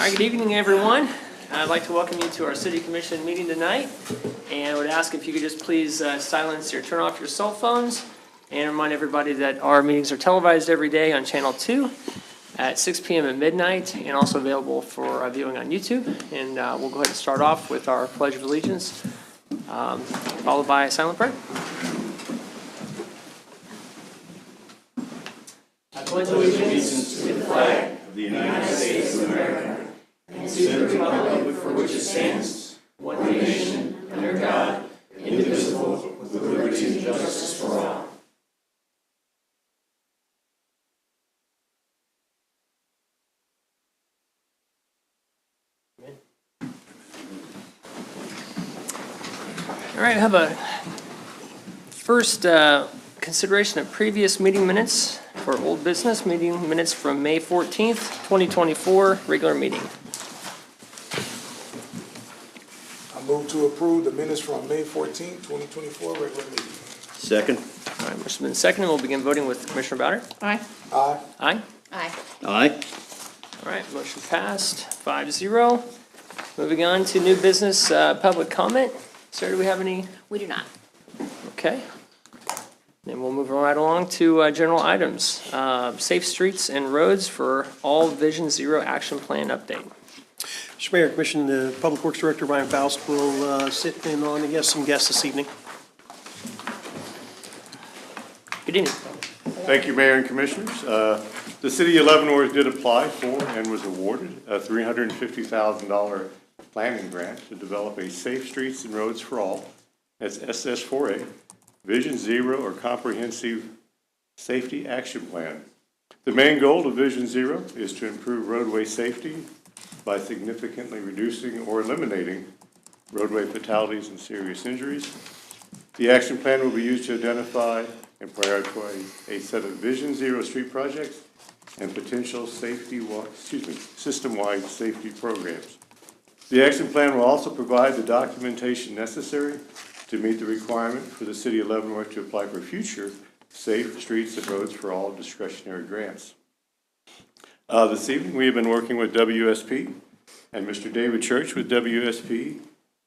All right, good evening, everyone. I'd like to welcome you to our City Commission meeting tonight, and would ask if you could just please silence or turn off your cell phones, and remind everybody that our meetings are televised every day on Channel 2 at 6 p.m. at midnight, and also available for viewing on YouTube. And we'll go ahead and start off with our Pledge of Allegiance, followed by a silent prayer. I pledge allegiance to the flag of the United States of America, and to the republic for which it stands, one nation, under God, indivisible, with liberty and justice for all. Amen. All right, I have a first consideration of previous meeting minutes for old business, meeting minutes from May 14th, 2024, regular meeting. I move to approve the minutes from May 14th, 2024, regular meeting. Second. All right, motion's been seconded. We'll begin voting with Commissioner Bowder. Aye. Aye. Aye. Aye. Aye. All right, motion passed, 5-0. Moving on to new business, public comment. Sarah, do we have any? We do not. Okay. Then we'll move right along to general items. Safe streets and roads for all Vision Zero action plan update. Mr. Mayor, Commission, the Public Works Director, Ryan Faust, will sit in on, some guests this evening. Good evening. Thank you, Mayor and Commissioners. The City of Leavenworth did apply for and was awarded a $350,000 planning grant to develop a Safe Streets and Roads for All, that's SS4A, Vision Zero or Comprehensive Safety Action Plan. The main goal of Vision Zero is to improve roadway safety by significantly reducing or eliminating roadway fatalities and serious injuries. The action plan will be used to identify and prioritize a set of Vision Zero street projects and potential system-wide safety programs. The action plan will also provide the documentation necessary to meet the requirement for the City of Leavenworth to apply for future Safe Streets and Roads for All discretionary grants. This evening, we have been working with WSP and Mr. David Church with WSP,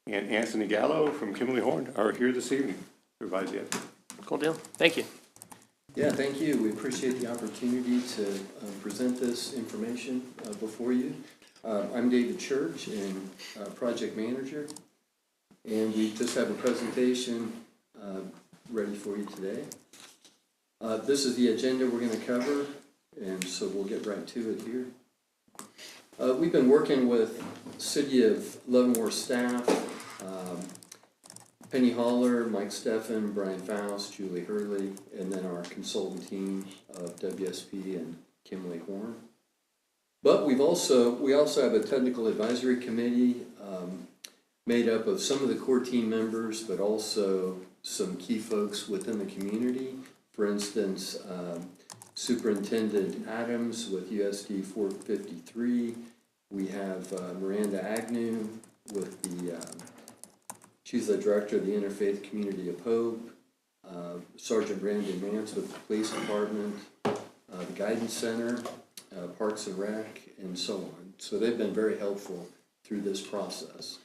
and Anthony Gallo from Kimberly Horn are here this evening to provide the update. Cool deal. Thank you. Yeah, thank you. We appreciate the opportunity to present this information before you. I'm David Church, and project manager, and we just have a presentation ready for you today. This is the agenda we're going to cover, and so we'll get right to it here. We've been working with City of Leavenworth staff, Penny Haller, Mike Steffen, Brian Faust, Julie Hurley, and then our consultant team of WSP and Kimberly Horn. But we also have a technical advisory committee made up of some of the core team members, but also some key folks within the community. For instance, Superintendent Adams with USD 453. We have Miranda Agnew with she's the director of the Interfaith Community of Hope. Sergeant Brandon Mance with the Police Department, the Guidance Center, Parks and Rec, and so on. So they've been very helpful through this process.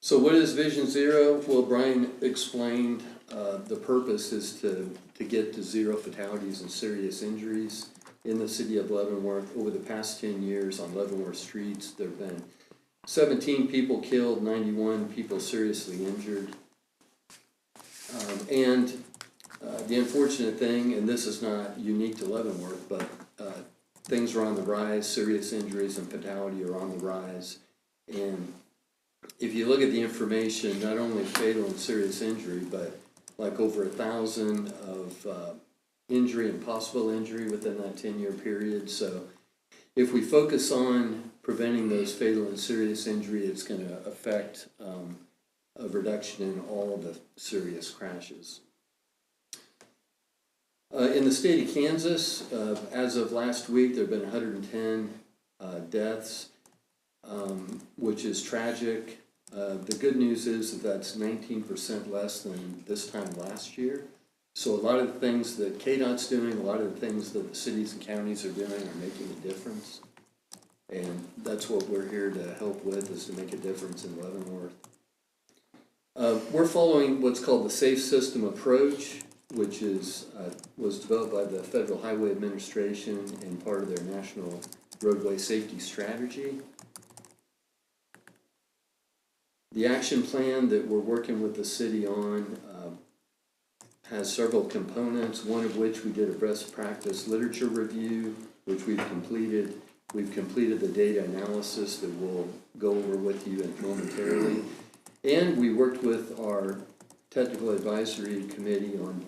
So what is Vision Zero? Well, Brian explained the purpose is to get to zero fatalities and serious injuries in the City of Leavenworth. Over the past 10 years on Leavenworth streets, there have been 17 people killed, 91 people seriously injured. And the unfortunate thing, and this is not unique to Leavenworth, but things are on the rise. Serious injuries and fatality are on the rise. And if you look at the information, not only fatal and serious injury, but like over 1,000 of injury and possible injury within that 10-year period. So if we focus on preventing those fatal and serious injury, it's going to affect a reduction in all the serious crashes. In the state of Kansas, as of last week, there have been 110 deaths, which is tragic. The good news is that that's 19% less than this time last year. So a lot of the things that KDOT's doing, a lot of the things that the cities and counties are doing are making a difference. And that's what we're here to help with, is to make a difference in Leavenworth. We're following what's called the Safe System Approach, which was developed by the Federal Highway Administration and part of their National Roadway Safety Strategy. The action plan that we're working with the city on has several components, one of which we did a best practice literature review, which we've completed. We've completed the data analysis that we'll go over with you momentarily. And we worked with our technical advisory committee on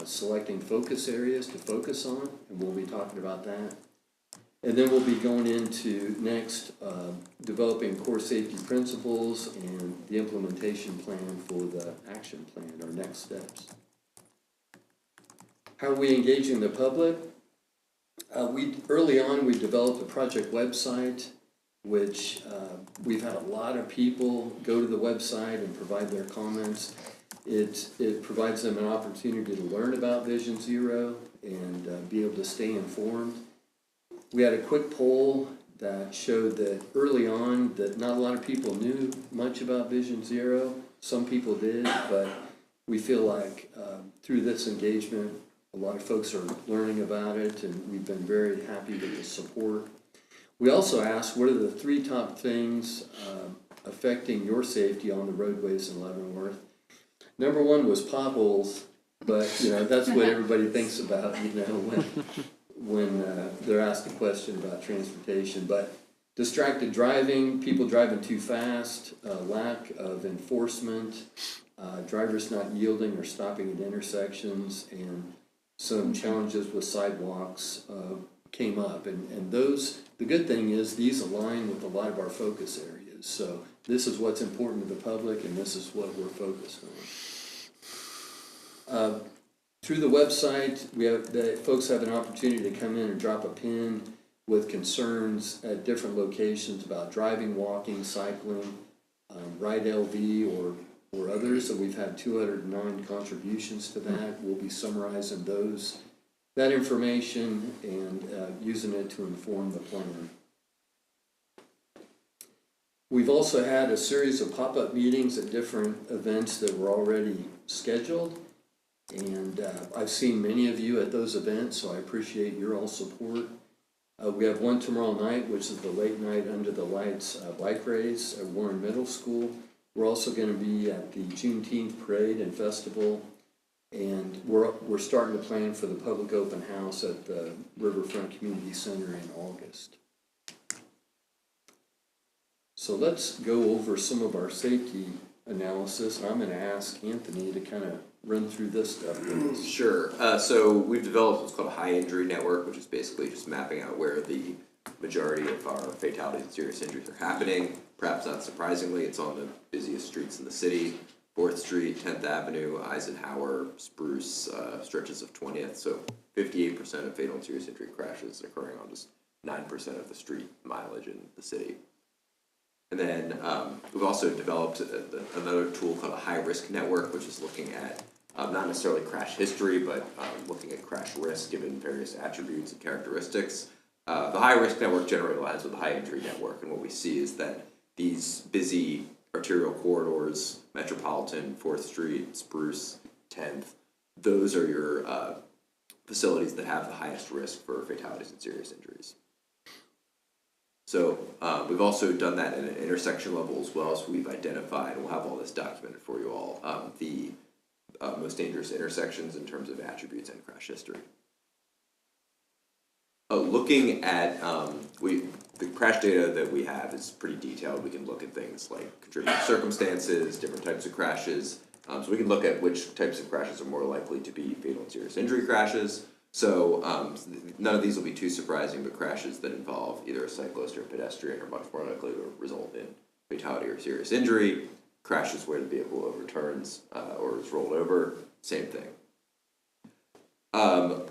selecting focus areas to focus on, and we'll be talking about that. And then we'll be going into next, developing core safety principles and the implementation plan for the action plan, our next steps. How are we engaging the public? Early on, we developed a project website, which we've had a lot of people go to the website and provide their comments. It provides them an opportunity to learn about Vision Zero and be able to stay informed. We had a quick poll that showed that early on that not a lot of people knew much about Vision Zero. Some people did, but we feel like through this engagement, a lot of folks are learning about it, and we've been very happy with the support. We also asked, what are the 3 top things affecting your safety on the roadways in Leavenworth? Number 1 was potholes, but that's what everybody thinks about, when they're asked a question about transportation. But distracted driving, people driving too fast, lack of enforcement, drivers not yielding or stopping at intersections, and some challenges with sidewalks came up. And those, the good thing is these align with a lot of our focus areas. So this is what's important to the public, and this is what we're focused on. Through the website, folks have an opportunity to come in and drop a pin with concerns at different locations about driving, walking, cycling, Ride LV or others. So we've had 209 contributions to that. We'll be summarizing that information and using it to inform the plan. We've also had a series of pop-up meetings at different events that were already scheduled. And I've seen many of you at those events, so I appreciate your all support. We have one tomorrow night, which is the late night under the lights bike race at Warren Middle School. We're also going to be at the Juneteenth parade and festival, and we're starting to plan for the public open house at the Riverfront Community Center in August. So let's go over some of our safety analysis. I'm going to ask Anthony to kind of run through this stuff with us. Sure. So we've developed what's called a high injury network, which is basically just mapping out where the majority of our fatalities and serious injuries are happening. Perhaps not surprisingly, it's on the busiest streets in the city: 4th Street, 10th Avenue, Eisenhower, Spruce, stretches of 20th. So 58% of fatal and serious injury crashes occurring on just 9% of the street mileage in the city. And then we've also developed another tool called a high-risk network, which is looking at not necessarily crash history, but looking at crash risk given various attributes and characteristics. The high-risk network generally aligns with the high-injury network, and what we see is that these busy arterial corridors, Metropolitan, 4th Street, Spruce, 10th, those are your facilities that have the highest risk for fatalities and serious injuries. So we've also done that at an intersection level as well, so we've identified, and we'll have all this documented for you all, the most dangerous intersections in terms of attributes and crash history. Looking at the crash data that we have is pretty detailed. We can look at things like contributing circumstances, different types of crashes. So we can look at which types of crashes are more likely to be fatal and serious injury crashes. So none of these will be too surprising, but crashes that involve either a cyclist or a pedestrian are much more likely to result in fatality or serious injury. Crashes where the vehicle overturns or is rolled over, same thing.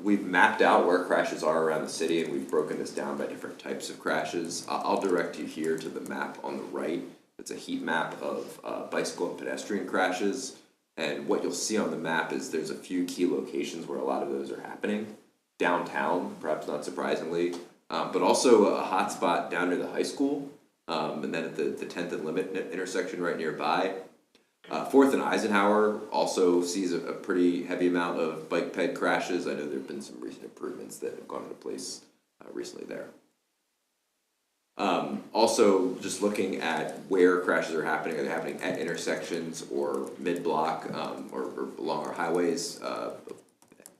We've mapped out where crashes are around the city, and we've broken this down by different types of crashes. I'll direct you here to the map on the right. It's a heat map of bicycle and pedestrian crashes. And what you'll see on the map is there's a few key locations where a lot of those are happening. Downtown, perhaps not surprisingly, but also a hotspot down near the high school, and then at the 10th and Limit intersection right nearby. 4th and Eisenhower also sees a pretty heavy amount of bike ped crashes. I know there have been some recent improvements that have gone into place recently there. Also, just looking at where crashes are happening at intersections or mid-block or along our highways.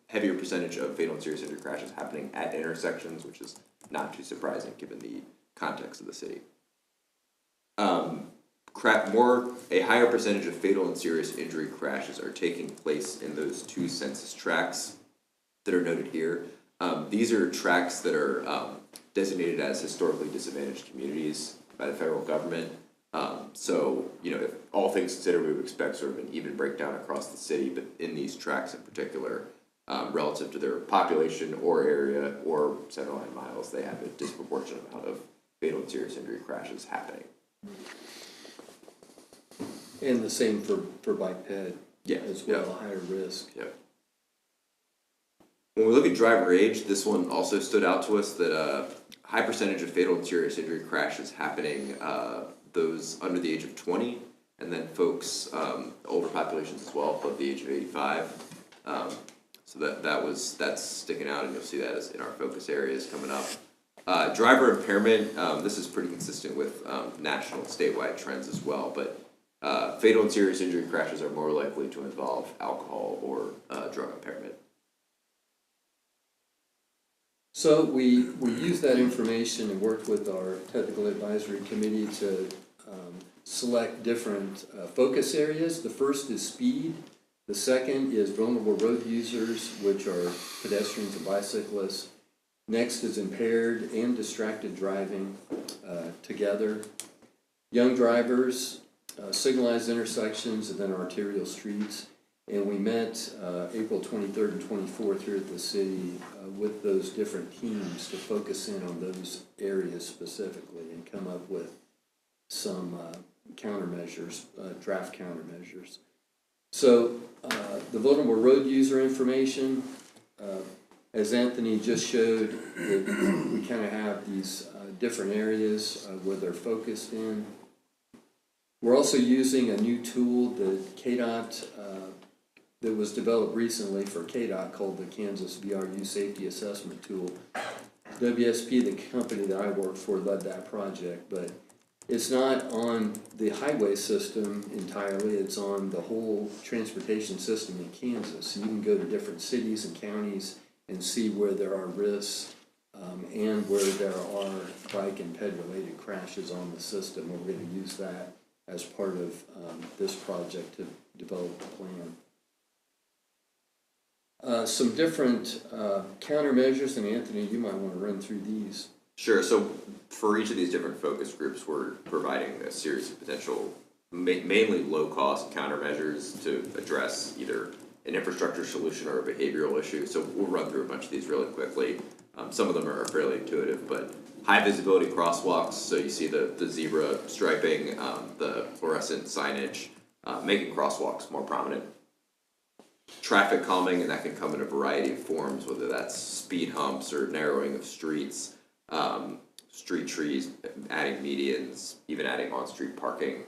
Heavier percentage of fatal and serious injury crashes happening at intersections, which is not too surprising given the context of the city. A higher percentage of fatal and serious injury crashes are taking place in those 2 census tracts that are noted here. These are tracts that are designated as historically disadvantaged communities by the federal government. So, if all things considered, we would expect sort of an even breakdown across the city, but in these tracts in particular, relative to their population or area or center line miles, they have a disproportionate amount of fatal and serious injury crashes happening. And the same for bike ped as well, yeah. a higher risk. Yep. When we look at driver age, this one also stood out to us that a high percentage of fatal and serious injury crashes happening those under the age of 20, and then folks, older populations as well, above the age of 85. So that's sticking out, and you'll see that as in our focus areas coming up. Driver impairment, this is pretty consistent with national and statewide trends as well, but fatal and serious injury crashes are more likely to involve alcohol or drug impairment. So we used that information and worked with our technical advisory committee to select different focus areas. The first is speed. The second is vulnerable road users, which are pedestrians and bicyclists. Next is impaired and distracted driving together. Young drivers, signalized intersections, and then arterial streets. And we met April 23rd and 24th here at the city with those different teams to focus in on those areas specifically and come up with some countermeasures, draft countermeasures. So the vulnerable road user information, as Anthony just showed, we kind of have these different areas where they're focused in. We're also using a new tool that KDOT that was developed recently for KDOT called the Kansas VRU Safety Assessment Tool. WSP, the company that I work for, led that project, but it's not on the highway system entirely, it's on the whole transportation system in Kansas. So you can go to different cities and counties and see where there are risks and where there are bike and ped related crashes on the system. We're going to use that as part of this project to develop a plan. Some different countermeasures, and Anthony, you might want to run through these. Sure. So for each of these different focus groups, we're providing a series of potential, mainly low-cost countermeasures to address either an infrastructure solution or a behavioral issue. So we'll run through a bunch of these really quickly. Some of them are fairly intuitive, but high visibility crosswalks. So you see the zebra striping, the fluorescent signage, making crosswalks more prominent. Traffic calming, and that can come in a variety of forms, whether that's speed humps or narrowing of streets, street trees, adding medians, even adding on-street parking.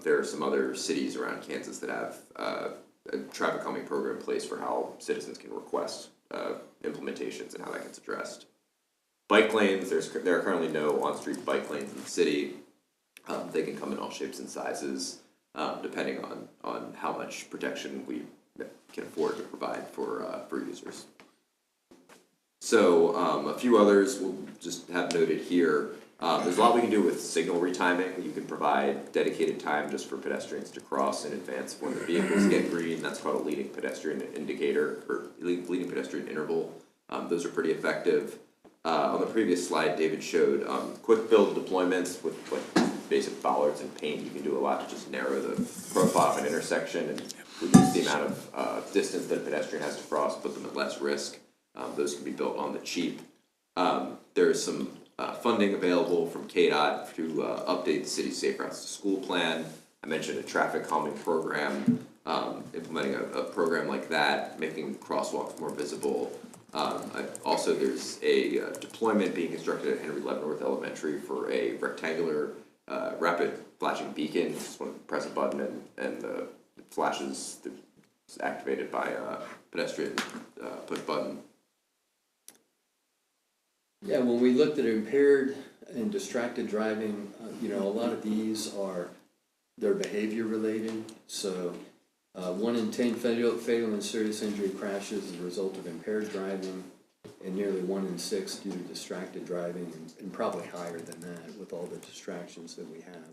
There are some other cities around Kansas that have a traffic calming program in place for how citizens can request implementations and how that gets addressed. Bike lanes, there are currently no on-street bike lanes in the city. They can come in all shapes and sizes, depending on how much protection we can afford to provide for users. So a few others we'll just have noted here. There's a lot we can do with signal retiming. You can provide dedicated time just for pedestrians to cross in advance of when the vehicles get green. That's called a leading pedestrian indicator or leading pedestrian interval. Those are pretty effective. On the previous slide, David showed quick build deployments with like basic bollards and paint. You can do a lot to just narrow the profile of an intersection and reduce the amount of distance that a pedestrian has to cross, put them at less risk. Those can be built on the cheap. There is some funding available from KDOT to update the city's Safe Routes to School plan. I mentioned a traffic calming program, implementing a program like that, making crosswalks more visible. Also, there's a deployment being constructed at Henry Leavenworth Elementary for a rectangular rapid flashing beacon. You just want to press a button and it flashes. It's activated by a pedestrian push button. Yeah, when we looked at impaired and distracted driving, a lot of these they're behavior related. So 1 in 10 fatal and serious injury crashes as a result of impaired driving, and nearly 1 in 6 due to distracted driving, and probably higher than that with all the distractions that we have.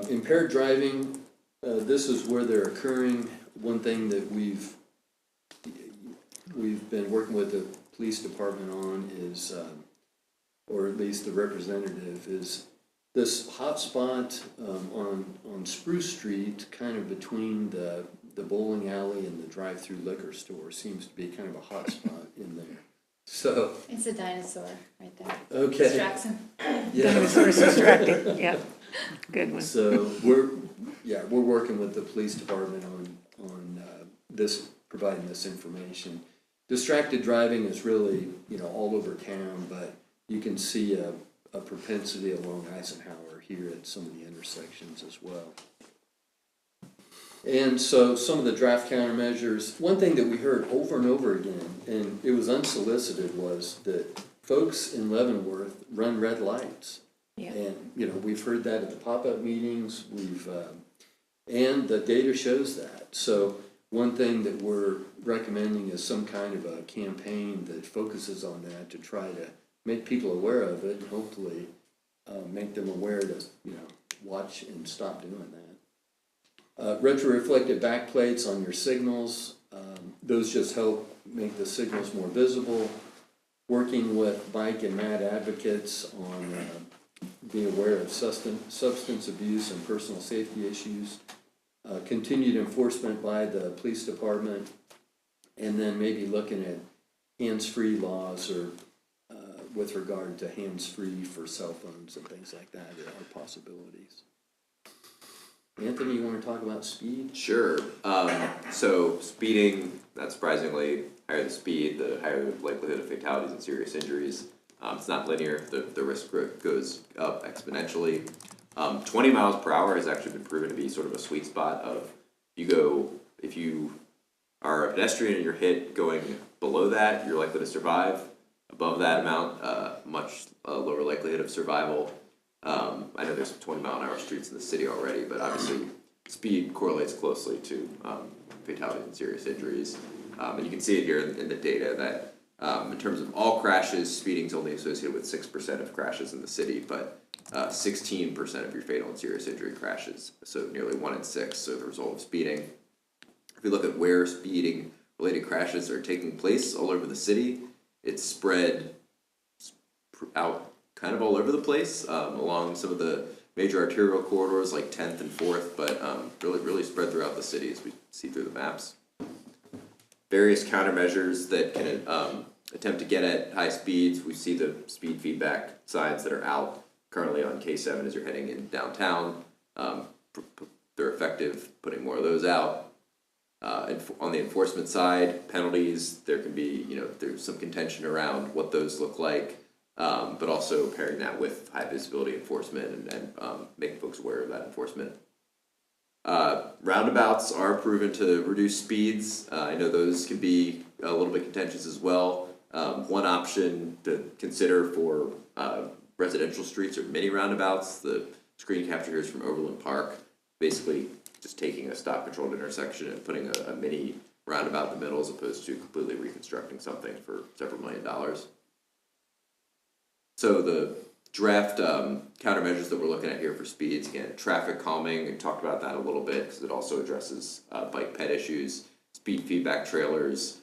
Impaired driving, this is where they're occurring. One thing that we've been working with the police department on is, or at least the representative, is this hot spot on Spruce Street, kind of between the bowling alley and the drive-through liquor store, seems to be kind of a hot spot in there. So. It's a dinosaur right there. Okay. Distracts him. Yeah. Dinosaur's distracting, yeah, good one. So we're working with the police department on providing this information. Distracted driving is really, all over town, but you can see a propensity along Eisenhower here at some of the intersections as well. And so some of the draft countermeasures, one thing that we heard over and over again, and it was unsolicited, was that folks in Leavenworth run red lights. Yeah. And, we've heard that at the pop-up meetings, and the data shows that. So one thing that we're recommending is some kind of a campaign that focuses on that to try to make people aware of it and hopefully make them aware to, watch and stop doing that. Retroreflective backplates on your signals, those just help make the signals more visible. Working with bike and MAD advocates on being aware of substance abuse and personal safety issues. Continued enforcement by the police department, and then maybe looking at hands-free laws or with regard to hands-free for cell phones and things like that are possibilities. Anthony, you want to talk about speed? Sure. So speeding, not surprisingly, higher the speed, the higher the likelihood of fatalities and serious injuries. It's not linear. The risk goes up exponentially. 20 miles per hour has actually been proven to be sort of a sweet spot of if you are a pedestrian and you're hit going below that, you're likely to survive. Above that amount, much lower likelihood of survival. I know there's some 20-mile-an-hour streets in the city already, but obviously speed correlates closely to fatalities and serious injuries. And you can see it here in the data that in terms of all crashes, speeding is only associated with 6% of crashes in the city, but 16% of your fatal and serious injury crashes, so nearly 1 in 6 are the result of speeding. If you look at where speeding-related crashes are taking place all over the city, it's spread out kind of all over the place, along some of the major arterial corridors like 10th and 4th, but really spread throughout the city as we see through the maps. Various countermeasures that can attempt to get at high speeds. We see the speed feedback signs that are out currently on K7 as you're heading in downtown. They're effective putting more of those out. On the enforcement side, penalties, there can be, there's some contention around what those look like, but also pairing that with high visibility enforcement and making folks aware of that enforcement. Roundabouts are proven to reduce speeds. I know those can be a little bit contentious as well. One option to consider for residential streets or mini roundabouts, the screen capture here is from Overland Park, basically just taking a stop-controlled intersection and putting a mini roundabout in the middle as opposed to completely reconstructing something for several $1 million. So the draft countermeasures that we're looking at here for speeds, again, traffic calming, we talked about that a little bit because it also addresses bike ped issues, speed feedback trailers,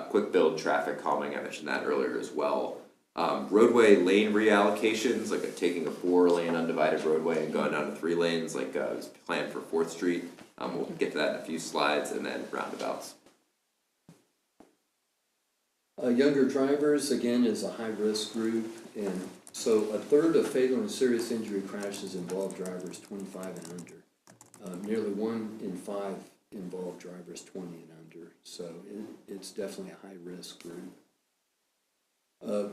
quick build traffic calming, I mentioned that earlier as well. Roadway lane reallocations, like taking a 4-lane undivided roadway and going down to 3 lanes, like was planned for 4th Street. We'll get to that in a few slides, and then roundabouts. Younger drivers, again, is a high-risk group, and so a third of fatal and serious injury crashes involve drivers 25 and under. Nearly 1 in 5 involve drivers 20 and under. So it's definitely a high-risk group.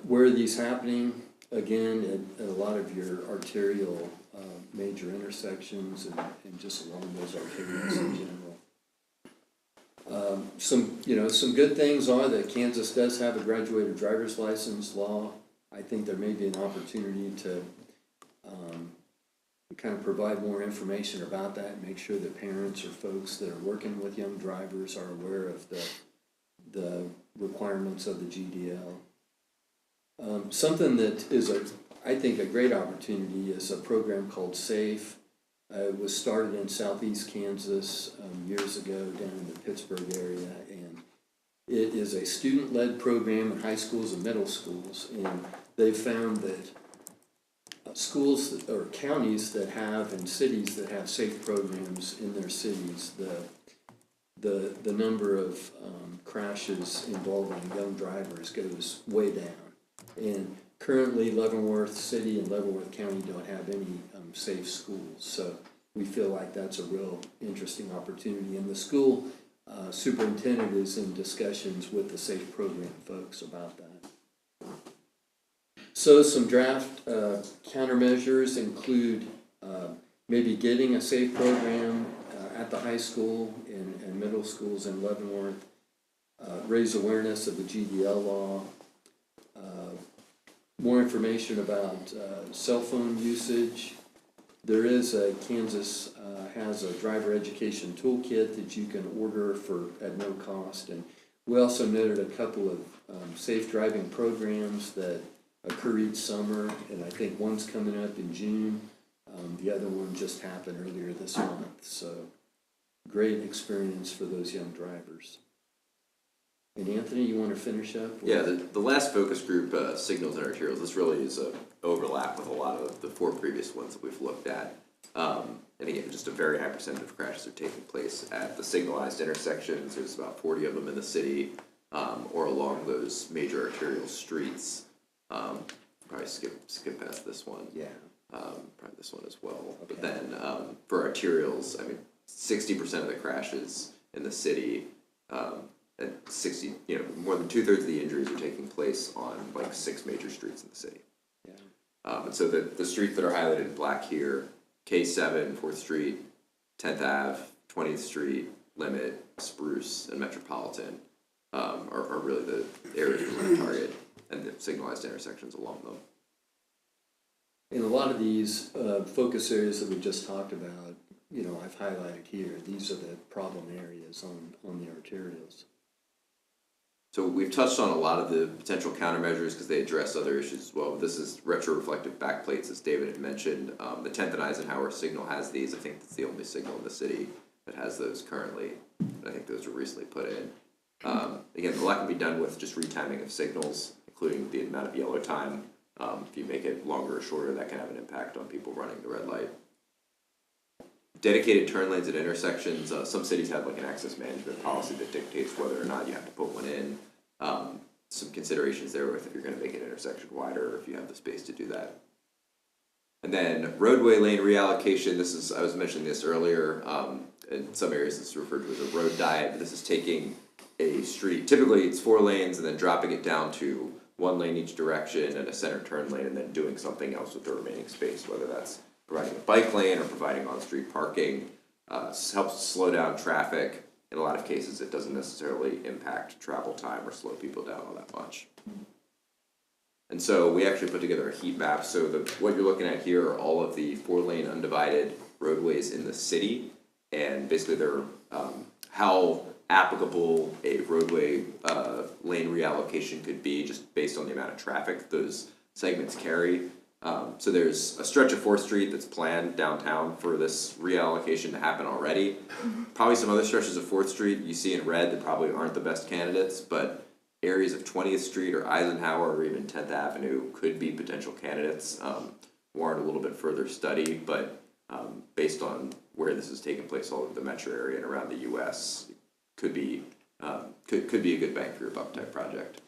Where are these happening? Again, at a lot of your arterial major intersections and just along those arterials in general. Some good things are that Kansas does have a graduated driver's license law. I think there may be an opportunity to kind of provide more information about that and make sure that parents or folks that are working with young drivers are aware of the requirements of the GDL. Something that is, I think, a great opportunity is a program called SAFE. It was started in southeast Kansas years ago down in the Pittsburgh area, and it is a student-led program in high schools and middle schools, and they've found that schools or counties that have and cities that have SAFE programs in their cities, the number of crashes involving young drivers goes way down. And currently, Leavenworth City and Leavenworth County don't have any safe schools, so we feel like that's a real interesting opportunity. And the school superintendent is in discussions with the SAFE program folks about that. So some draft countermeasures include maybe getting a SAFE program at the high school and middle schools in Leavenworth, raise awareness of the GDL law, more information about cell phone usage. There is Kansas has a driver education toolkit that you can order at no cost. And we also noted a couple of safe driving programs that occur each summer, and I think one's coming up in June. The other one just happened earlier this month. So great experience for those young drivers. And Anthony, you want to finish up? Yeah, the last focus group, signals and arterials, this really is a overlap with a lot of the 4 previous ones that we've looked at. And again, just a very high percentage of crashes are taking place at the signalized intersections. There's about 40 of them in the city, or along those major arterial streets. Probably skip past this one. Yeah. Probably this one as well. Okay. But then for arterials, I mean, 60% of the crashes in the city, and more than 2/3 of the injuries are taking place on like 6 major streets in the city. Yeah. And so the streets that are highlighted in black here, K7, 4th Street, 10th Ave, 20th Street, Limit, Spruce, and Metropolitan are really the areas we're going to target, and the signalized intersections along them. In a lot of these focus areas that we just talked about, I've highlighted here, these are the problem areas on the arterials. So we've touched on a lot of the potential countermeasures because they address other issues as well. This is retroreflective backplates, as David had mentioned. The 10th and Eisenhower signal has these. I think it's the only signal in the city that has those currently. I think those were recently put in. Again, a lot can be done with just retiming of signals, including the amount of yellow time. If you make it longer or shorter, that can have an impact on people running the red light. Dedicated turn lanes at intersections. Some cities have like an access management policy that dictates whether or not you have to put one in. Some considerations there with if you're going to make an intersection wider, or if you have the space to do that. And then roadway lane reallocation. I was mentioning this earlier. In some areas, it's referred to as a road diet. This is taking a street. Typically, it's 4 lanes and then dropping it down to 1 lane each direction and a center turn lane, and then doing something else with the remaining space, whether that's providing a bike lane or providing on-street parking. Helps slow down traffic. In a lot of cases, it doesn't necessarily impact travel time or slow people down all that much. And so we actually put together a heat map. So what you're looking at here are all of the 4-lane undivided roadways in the city, and basically they're how applicable a roadway lane reallocation could be just based on the amount of traffic those segments carry. So there's a stretch of 4th Street that's planned downtown for this reallocation to happen already. Probably some other stretches of 4th Street you see in red that probably aren't the best candidates, but areas of 20th Street or Eisenhower or even 10th Avenue could be potential candidates. Warrant a little bit further study, but based on where this is taking place all over the metro area and around the U.S., could be a good bang for your buck type project.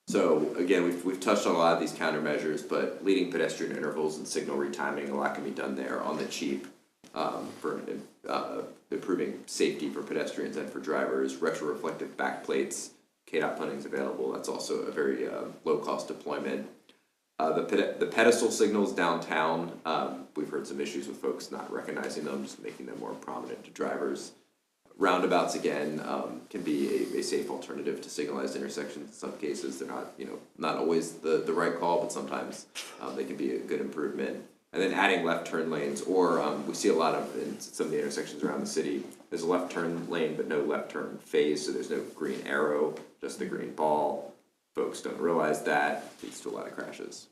So again, we've touched on a lot of these countermeasures, but leading pedestrian intervals and signal retiming, a lot can be done there on the cheap. for improving safety for pedestrians and for drivers, retroreflective backplates, KDOT funding's available, that's also a very low-cost deployment. The pedestal signals downtown, we've heard some issues with folks not recognizing them, just making them more prominent to drivers. Roundabouts, again, can be a safe alternative to signalized intersections in some cases. They're not, not always the right call, but sometimes they can be a good improvement. And then adding left turn lanes, or we see a lot of, in some of the intersections around the city, there's a left turn lane, but no left turn phase, so there's no green arrow, just the green ball. Folks don't realize that, leads to a lot of crashes.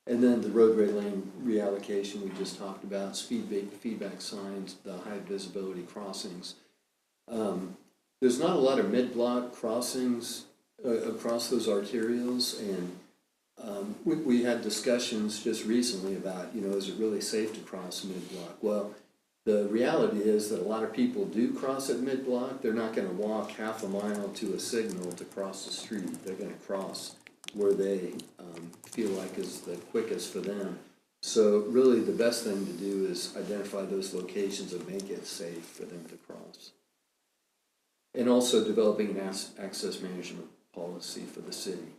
And then the roadway lane reallocation we just talked about, feedback signs, the high visibility crossings. There's not a lot of mid-block crossings across those arterials, and we had discussions just recently about, is it really safe to cross mid-block? Well, the reality is that a lot of people do cross at mid-block. They're not gonna walk half a mile to a signal to cross the street. They're gonna cross where they feel like is the quickest for them. So really the best thing to do is identify those locations and make it safe for them to cross. And also developing an access management policy for the city.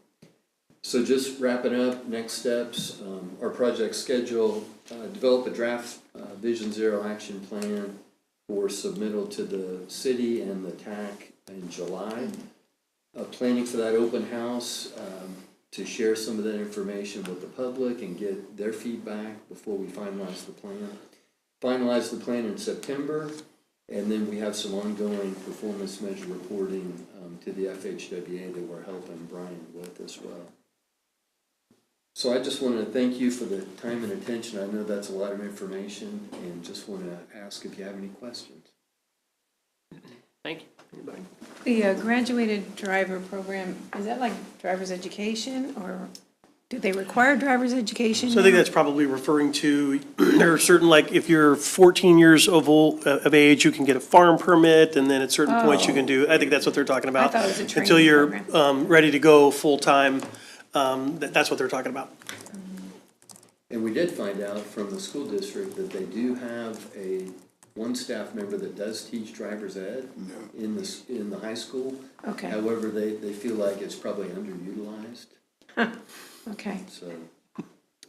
So just wrapping up, next steps, our project schedule, develop a draft Vision Zero action plan for submittal to the city and the TAC in July. Planning for that open house to share some of that information with the public and get their feedback before we finalize the plan. Finalize the plan in September, and then we have some ongoing performance measure reporting to the FHWA that we're helping Brian with as well. So I just want to thank you for the time and attention. I know that's a lot of information, and just want to ask if you have any questions. Thank you. Anybody? The graduated driver program, is that like driver's education, or do they require driver's education? So I think now? that's probably referring to, there are certain, like, if you're 14 years of age, you can get a farm permit, and then at certain points you can do, I think that's what they're talking about. I thought it was a training Until you're program. ready to go full-time, that's what they're talking about. And we did find out from the school district that they do have one staff member that does teach driver's ed in the high school. Okay, However, they feel like it's probably underutilized, okay. so.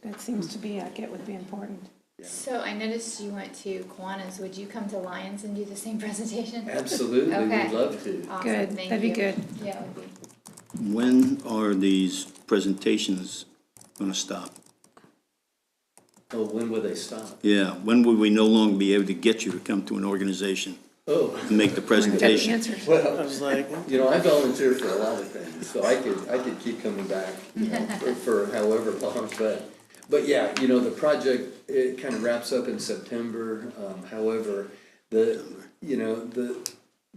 That seems to be, it would be important. So I noticed you went to Kiwanis. Would you come to Lions and do the same presentation? Absolutely, Okay. we'd love to. Awesome, Good, thank that'd be you. good. Yeah, it would be. When are these presentations gonna stop? Oh, when will they stop? Yeah, when will we no longer be able to get you to come to an organization Oh, and make the Get the presentation? answers. I well, was like, I volunteer for a lot of things, so I could keep coming back, for however long, but yeah, the project, it kind of wraps up in September. However, the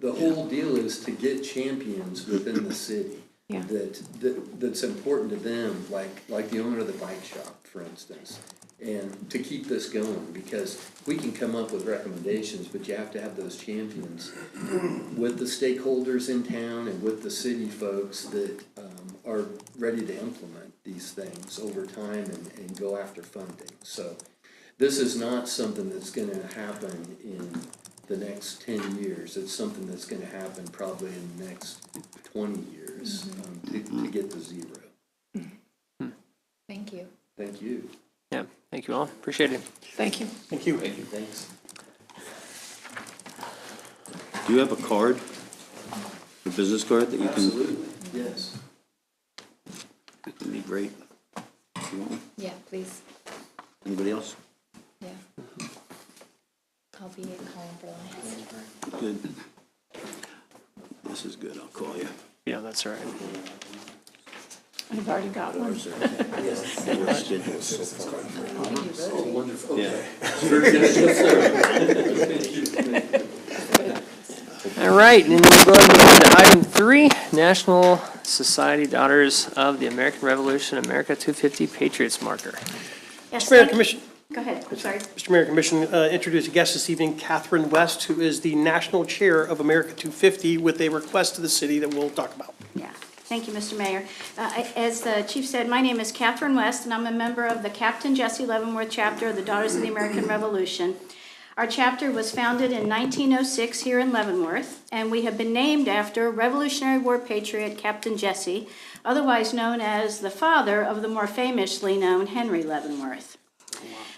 whole deal is to get champions within the city. Yeah. That's important to them, like the owner of the bike shop, for instance. And to keep this going, because we can come up with recommendations, but you have to have those champions with the stakeholders in town and with the city folks that are ready to implement these things over time and go after funding. So this is not something that's gonna happen in the next 10 years. It's something that's gonna happen probably in the next 20 years to get to zero. Thank you. Thank you. Yeah, thank you all. Appreciate it. Thank you. thank you. Thanks. Do you have a card, a business card that you can, Absolutely, yes. that'd be great. You want one? Yeah, please. Anybody else? Yeah. I'll be calling for Lions. Good. This is good, I'll call you. Yeah, that's all right. I've already got one. Wonderful. Yeah. All right, and then we'll go ahead and move to item 3, National Society Daughters of the American Revolution, America 250 Patriots Marker. Mr. Mayor, Commission, Go ahead, I'm sorry. Mr. Mayor, Commission, introduce a guest this evening, Catherine West, who is the National Chair of America 250, with a request to the city that we'll talk about. Yeah. Thank you, Mr. Mayor. As the chief said, my name is Catherine West, and I'm a member of the Captain Jesse Leavenworth chapter of the Daughters of the American Revolution. Our chapter was founded in 1906 here in Leavenworth, and we have been named after Revolutionary War patriot Captain Jesse, otherwise known as the father of the more famously known Henry Leavenworth.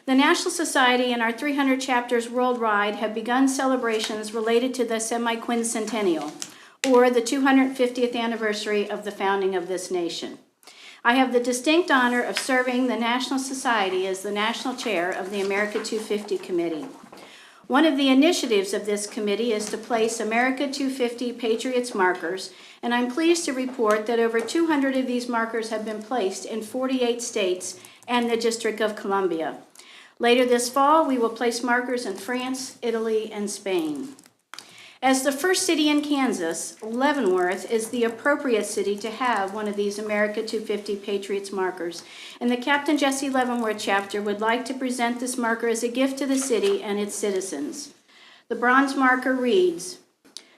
The National Society and our 300 chapters worldwide have begun celebrations related to the semi-quincentennial, or the 250th anniversary of the founding of this nation. I have the distinct honor of serving the National Society as the National Chair of the America 250 Committee. One of the initiatives of this committee is to place America 250 Patriots markers, and I'm pleased to report that over 200 of these markers have been placed in 48 states and the District of Columbia. Later this fall, we will place markers in France, Italy, and Spain. As the first city in Kansas, Leavenworth is the appropriate city to have one of these America 250 Patriots markers, and the Captain Jesse Leavenworth chapter would like to present this marker as a gift to the city and its citizens. The bronze marker reads,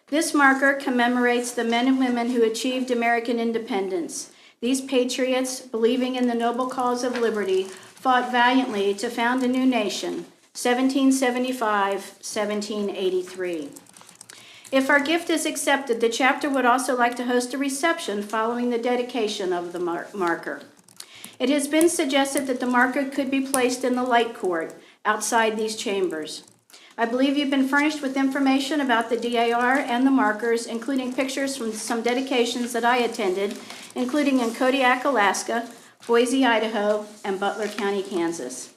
"This marker commemorates the men and women who achieved American independence. These patriots, believing in the noble cause of liberty, fought valiantly to found a new nation, 1775-1783. If our gift is accepted, the chapter would also like to host a reception following the dedication of the marker. It has been suggested that the marker could be placed in the light court outside these chambers. I believe you've been furnished with information about the DAR and the markers, including pictures from some dedications that I attended, including in Kodiak, Alaska, Boise, Idaho, and Butler County, Kansas.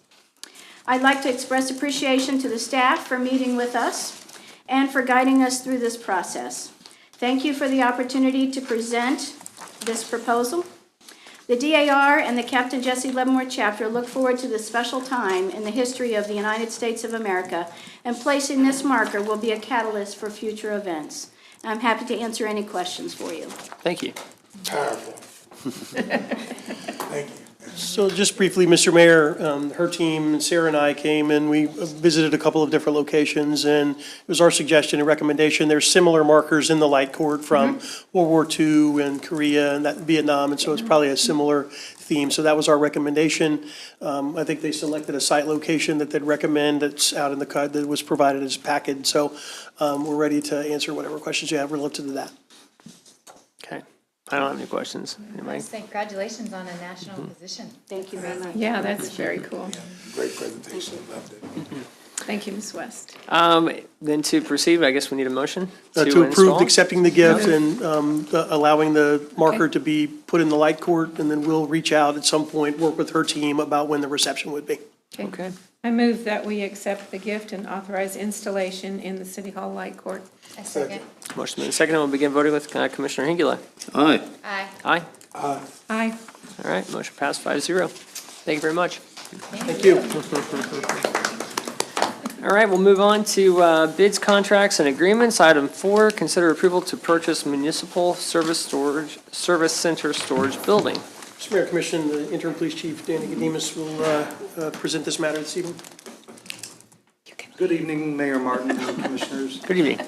I'd like to express appreciation to the staff for meeting with us and for guiding us through this process. Thank you for the opportunity to present this proposal. The DAR and the Captain Jesse Leavenworth chapter look forward to this special time in the history of the United States of America, and placing this marker will be a catalyst for future events. I'm happy to answer any questions for you. Thank you. Powerful. Thank you. So just briefly, Mr. Mayor, her team, Sarah and I came and we visited a couple of different locations, and it was our suggestion and recommendation. There's similar markers in the light court from World War II and Korea and Vietnam, and so it's probably a similar theme. So that was our recommendation. I think they selected a site location that they'd recommend that's out in the cut that was provided as a package. So we're ready to answer whatever questions you have relative to that. Okay. I don't have any questions. Anybody? Let's say congratulations on a national position. Thank you very much. Yeah, that's very cool. Great presentation, loved it. Thank you, Ms. West. Then to proceed, I guess we need a motion To install? approve accepting the gift and allowing the marker to be put in the light court, and then we'll reach out at some point, work with her team about when the reception would be. Okay. I move that we accept the gift and authorize installation in the City Hall Light Court. A second. Motion made and seconded. We'll begin voting with Commissioner Hingula. Aye. Aye. Aye. Aye. All right, motion passed 5-0. Thank you very much. Thank you. All right, we'll move on to bids, contracts, and agreements. Item 4, consider approval to purchase municipal service center storage building. Mr. Mayor, Commission, the interim police chief, Danny Gademus, will present this matter this evening. Good evening, Mayor Martin and Commissioners. Good evening.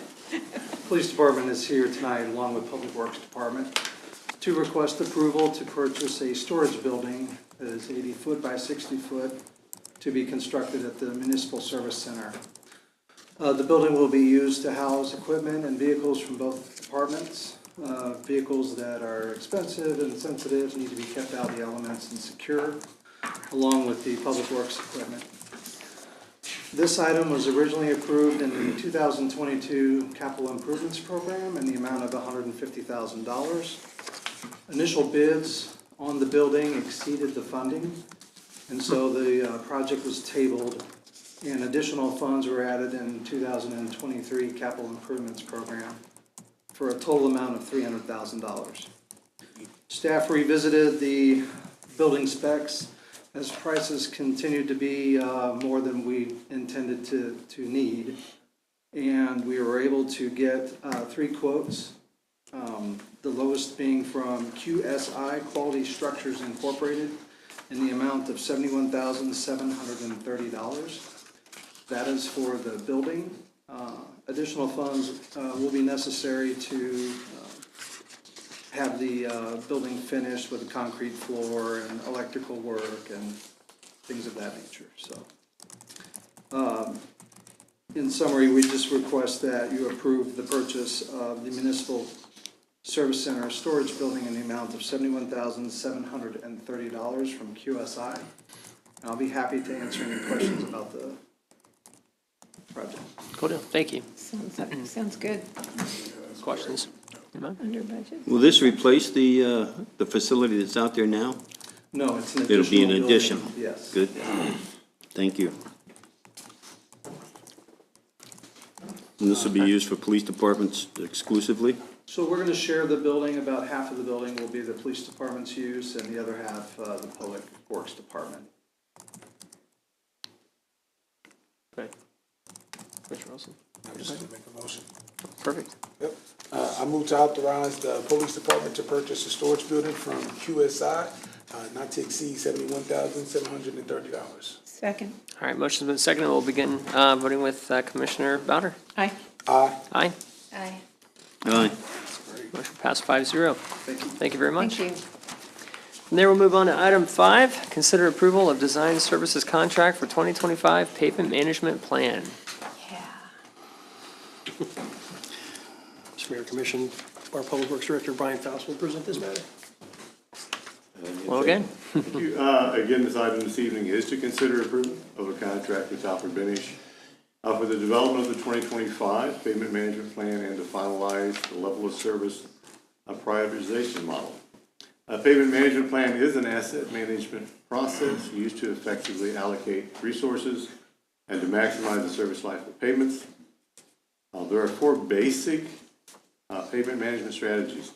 Police Department is here tonight, along with Public Works Department, to request approval to purchase a storage building that is 80 foot by 60 foot to be constructed at the Municipal Service Center. The building will be used to house equipment and vehicles from both departments. Vehicles that are expensive and sensitive need to be kept out of the elements and secure, along with the Public Works equipment. This item was originally approved in the 2022 Capital Improvements Program in the amount of $150,000. Initial bids on the building exceeded the funding, and so the project was tabled, and additional funds were added in 2023 Capital Improvements Program for a total amount of $300,000. Staff revisited the building specs as prices continued to be more than we intended to need. And we were able to get 3 quotes, the lowest being from QSI, Quality Structures Incorporated, in the amount of $71,730. That is for the building. Additional funds will be necessary to have the building finished with a concrete floor and electrical work and things of that nature, so. In summary, we just request that you approve the purchase of the municipal service center storage building in the amount of $71,730 from QSI. And I'll be happy to answer any questions about the project. Cool deal, thank you. Sounds good. Questions? Anybody? Under budget. Will this replace the facility that's out there now? No, it's an It'll be an additional addition. building, yes. Good. Thank you. And this will be used for police departments exclusively? So we're gonna share the building. About half of the building will be the police department's use and the other half, the public works department. Okay. Commissioner Wilson? I just have to make a motion. Perfect. Yep. I move to authorize the police department to purchase a storage building from QSI, not to exceed $71,730. Second. All right, motion's been seconded. We'll begin voting with Commissioner Bowder. Aye. Aye. Aye. Aye. Aye. Motion passed 5-0. Thank you. Thank you very much. Thank you. And there we'll move on to item 5, consider approval of design services contract for 2025 pavement management plan. Yeah. Mr. Mayor, Commission, our Public Works Director, Brian Faust, will present this matter. Well, again, Thank you. Again, this item this evening is to consider approval of a contract with Alfred Benish for the development of the 2025 pavement management plan and to finalize the level of service prioritization model. A pavement management plan is an asset management process used to effectively allocate resources and to maximize the service life of pavements. There are 4 basic pavement management strategies.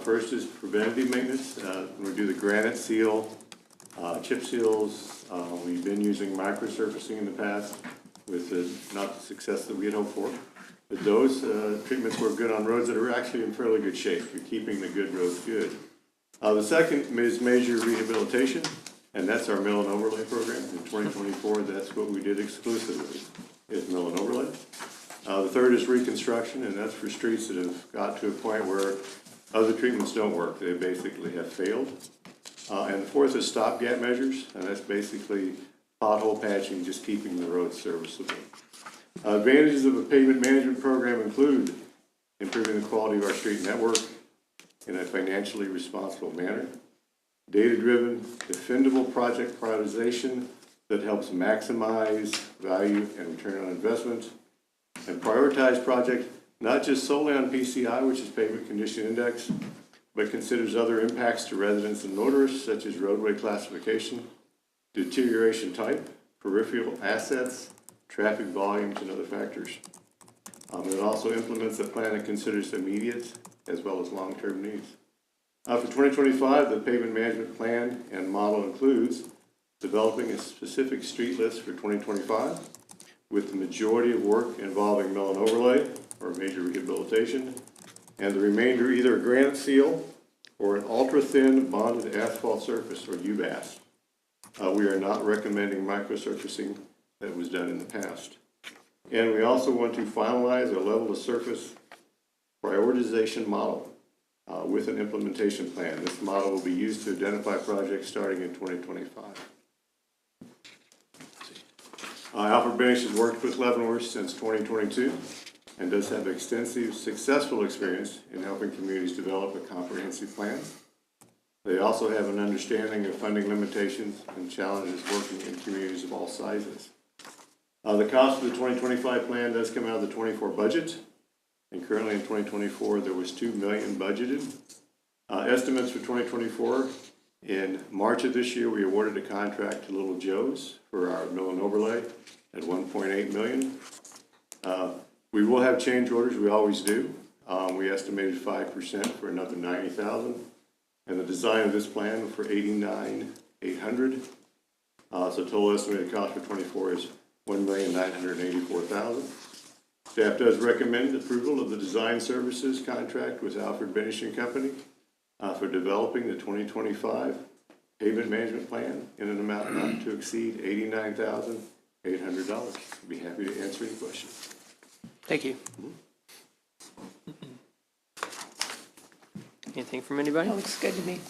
First is preventative maintenance. We do the granite seal, chip seals. We've been using microsurfacing in the past with not the success that we had hoped for. But those treatments work good on roads that are actually in fairly good shape. You're keeping the good roads good. The second is major rehabilitation, and that's our mill and overlay program. In 2024, that's what we did exclusively, is mill and overlay. The third is reconstruction, and that's for streets that have got to a point where other treatments don't work. They basically have failed. And the fourth is stopgap measures, and that's basically pothole patching, just keeping the roads serviceable. Advantages of a pavement management program include improving the quality of our street network in a financially responsible manner, data-driven, defendable project prioritization that helps maximize value and return on investment, and prioritize projects not just solely on PCI, which is Pavement Condition Index, but considers other impacts to residents and motorists, such as roadway classification, deterioration type, peripheral assets, traffic volumes, and other factors. It also implements a plan that considers immediate as well as long-term needs. For 2025, the pavement management plan and model includes developing a specific street list for 2025, with the majority of work involving mill and overlay or major rehabilitation, and the remainder either a granite seal or an ultra-thin bonded asphalt surface, or UBAS. We are not recommending microsurfacing that was done in the past. And we also want to finalize a level of surface prioritization model with an implementation plan. This model will be used to identify projects starting in 2025. Alfred Benish has worked with Leavenworth since 2022 and does have extensive, successful experience in helping communities develop a comprehensive plan. They also have an understanding of funding limitations and challenges working in communities of all sizes. The cost of the 2025 plan does come out of the 24 budget, and currently in 2024 there was $2 million budgeted. Estimates for 2024, in March of this year we awarded a contract to Little Joe's for our mill and overlay at $1.8 million. We will have change orders, we always do. We estimated 5% for another $90,000, and the design of this plan for $89,800. So total estimated cost for 24 is $1,984,000. Staff does recommend approval of the design services contract with Alfred Benish and Company for developing the 2025 pavement management plan in an amount not to exceed $89,800. I'd be happy to answer any questions. thank you. Anything from anybody? That looks good to me. Yep.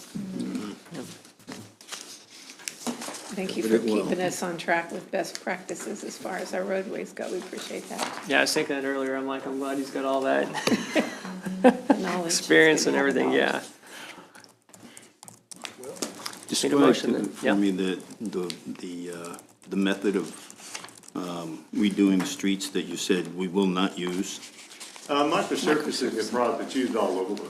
Thank you Did for it well. keeping us on track with best practices as far as our roadways go. We appreciate that. Yeah, I was thinking that earlier. I'm like, I'm glad he's got all that Knowledge. experience and everything, yeah. Describe motion then. for me the method of redoing the streets that you said we will not use. Microsurfacing is a product that's used all over.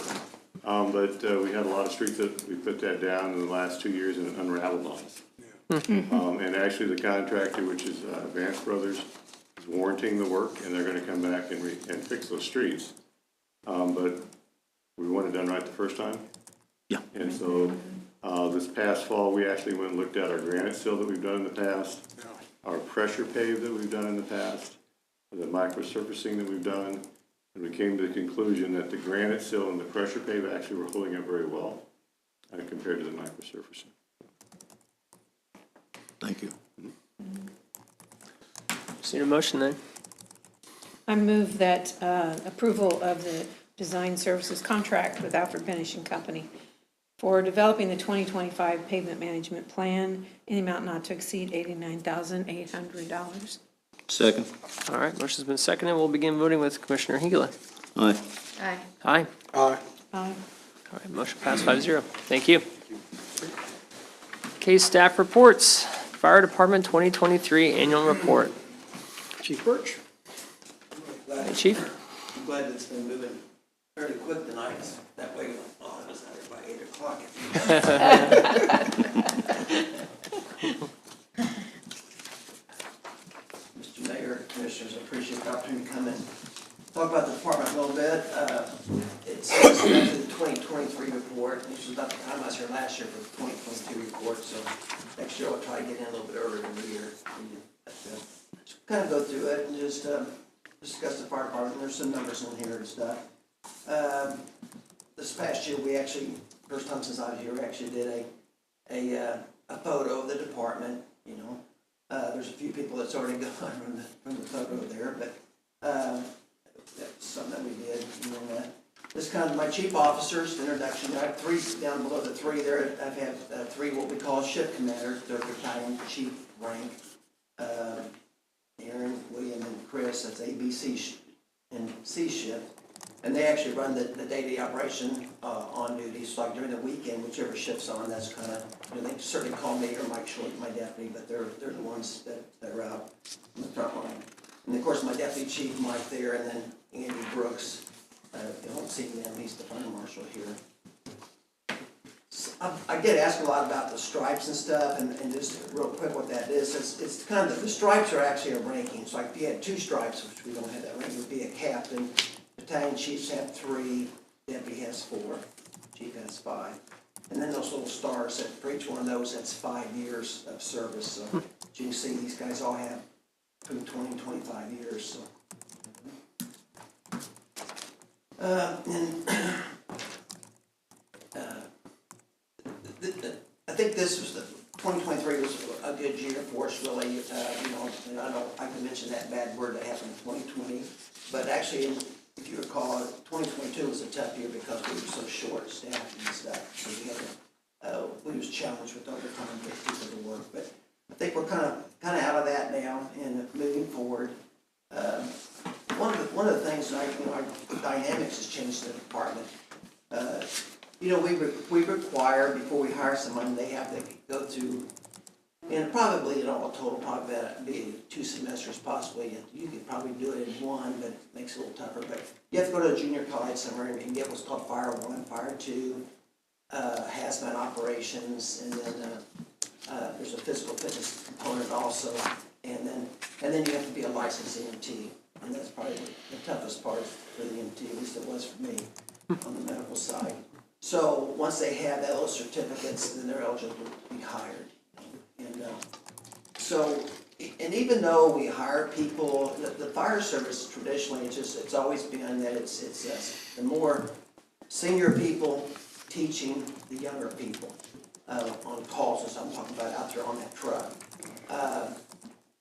But we had a lot of streets that we put that down in the last 2 years and it unraveled on us. And actually the contractor, which is Vance Brothers, is warranting the work and they're gonna come back and fix those streets. But we want it done right the first time. Yeah. And so, this past fall, we actually went and looked at our granite sill that we've done in the past, our pressure pave that we've done in the past, the microsurfacing that we've done, and we came to the conclusion that the granite sill and the pressure pave actually were holding up very well compared to the microsurfacing. Thank you. Just need a motion then. I move that approval of the design services contract with Alfred Finishing Company for developing the 2025 pavement management plan in the amount not to exceed $89,800. Second. All right, motion's been seconded. We'll begin voting with Commissioner Hengela. Aye. Aye. Aye. Aye. Aye. All right, motion passed 5-0. Thank you. Okay, staff reports. Fire Department 2023 Annual Report. Chief Birch? Hey, Chief? I'm glad it's been moving fairly quick tonight. That way, I was out here by 8 o'clock. Mr. Mayor, Commissioners, I appreciate the opportunity to come and talk about the department a little bit. It's actually the 2023 report. This was about the time I was here last year for the 2022 report, so next year I'll try to get in a little bit earlier in the year. Just kind of go through it and just discuss the fire department. There's some numbers in here and stuff. This past year, we actually, first time since I was here, we actually did a photo of the department, you know. There's a few people that's already gone from the photo there, but that's something that we did. And then, this kind of my chief officers introduction. I have three down below the three there. I have three what we call shift commanders. They're battalion chief rank. Aaron, William, and Chris. That's A, B, C, and C shift. And they actually run the day-to-day operation on duty. So like during the weekend, whichever shift's on, that's kind of, you know, they certainly call me or Mike Short, my deputy, but they're the ones that are out on the front line. And of course, my deputy chief, Mike there, and then Andy Brooks. You don't see him, he's the fire marshal here. I get asked a lot about the stripes and stuff, and just real quick what that is. It's kind of, the stripes are actually a ranking. So like if you had 2 stripes, which we don't have that ranking, it would be a captain. Battalion chiefs have 3, deputy has 4, chief has 5. And then those little stars, that for each one of those, that's 5 years of service. So as you can see, these guys all have between 20 and 25 years. So. I think this was 2023 was a good year for us, really. You know, and I can mention that bad word that happened in 2020, but actually, if you recall, 2022 was a tough year because we were so short staffed and stuff. So we was challenged with overtime to get people to work, but I think we're kind of out of that now and moving forward. One of the things, our dynamics has changed in the department. You know, we require, before we hire someone, they have to go through, and probably, you know, a total probably be 2 semesters possibly. You could probably do it in 1, but it makes it a little tougher. But you have to go to a junior college somewhere and get what's called Fire 1, Fire 2, hazmat operations, and then there's a physical fitness component also. And then you have to be a licensed EMT. And that's probably the toughest part for the EMT, at least it was for me, on the medical side. So once they have those certificates, then they're eligible to be hired. And even though we hire people, the fire service traditionally, it's always been that it's the more senior people teaching the younger people on calls, as I'm talking about out there on that truck.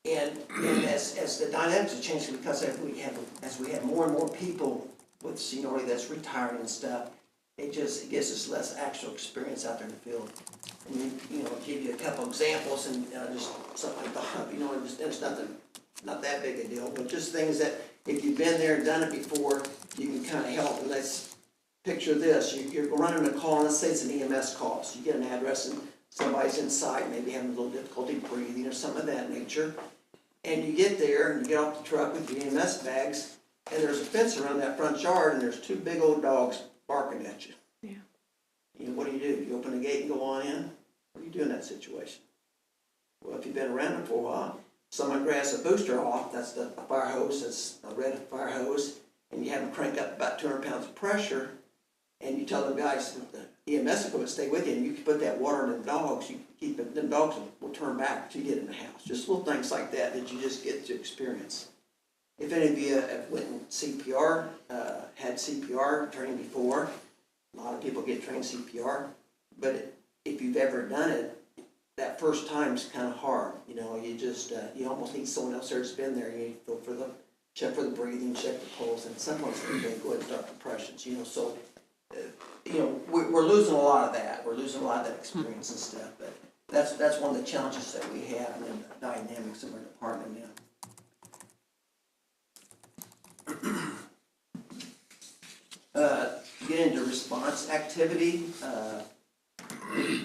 And as the dynamics have changed, because as we have more and more people with seniority that's retiring and stuff, it gives us less actual experience out there in the field. And give you a couple examples and just something like that, it's not that big a deal, but just things that if you've been there and done it before, you can kind of help. And let's picture this, you're running a call, let's say it's an EMS call, so you get an address and somebody's inside, maybe having a little difficulty breathing or something of that nature. And you get there and you get off the truck with your EMS bags, and there's a fence around that front yard, and there's two big old dogs barking at you. Yeah. What do? You open the gate and go on in? What do you do in that situation? Well, if you've been around it for a while, someone grabs a booster off, that's a fire hose, that's a red fire hose, and you have them crank up about 200 pounds of pressure, and you tell them guys, the EMS equipment stay with you, and you can put that water in them dogs, you keep it, them dogs will turn back to get in the house. Just little things like that you just get to experience. If any of you have went in CPR, had CPR training before, a lot of people get trained CPR, but if you've ever done it, that first time's kind of hard. You just, you almost need someone else there that's been there. You feel for the, check for the breathing, check the pulse, and sometimes they go ahead and start compressions, so, we're losing a lot of that. We're losing a lot of that experience and stuff, but that's one of the challenges that we have in the dynamics of our department now. Get into response activity.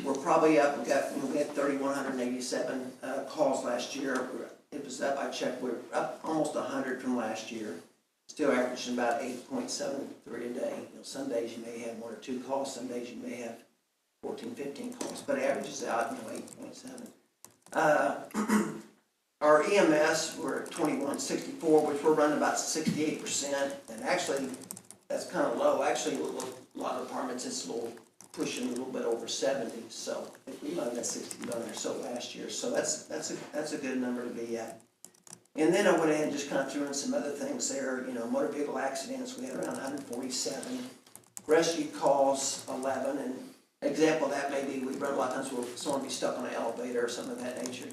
We're probably up. We had 3,187 calls last year. It was up. I checked. We're up almost 100 from last year. Still averaging about 8.73 a day. Some days you may have 1 or 2 calls. Some days you may have 14, 15 calls. But it averages out 8.7. Our EMS, we're at 2164, which we're running about 68%. And actually, that's kind of low. Actually, a lot of departments, it's pushing a little bit over 70. So we might have got 69 or so last year. So that's a good number to be at. And then I went ahead and just kind of threw in some other things there. Motor vehicle accidents, we had around 147. Rescue calls, 11. And an example of that maybe we run a lot of times where someone will be stuck on an elevator or something of that nature.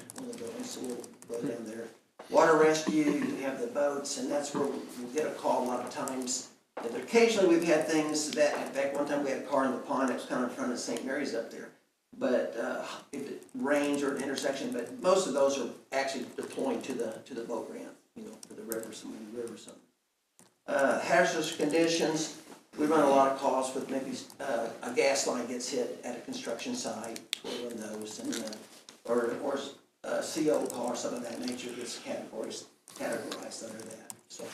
So we'll go down there. Water rescue, we have the boats, and that's where we'll get a call a lot of times. But occasionally we've had things that, in fact, one time we had a car in the pond that was kind of in front of St. Mary's up there. But if it rains or an intersection, but most of those are actually deploying to the boat ramp, for the river, somewhere in the river or something. Hazardous conditions, we run a lot of calls with maybe a gas line gets hit at a construction site, one of those, and or CO call or something of that nature gets categorized under that. So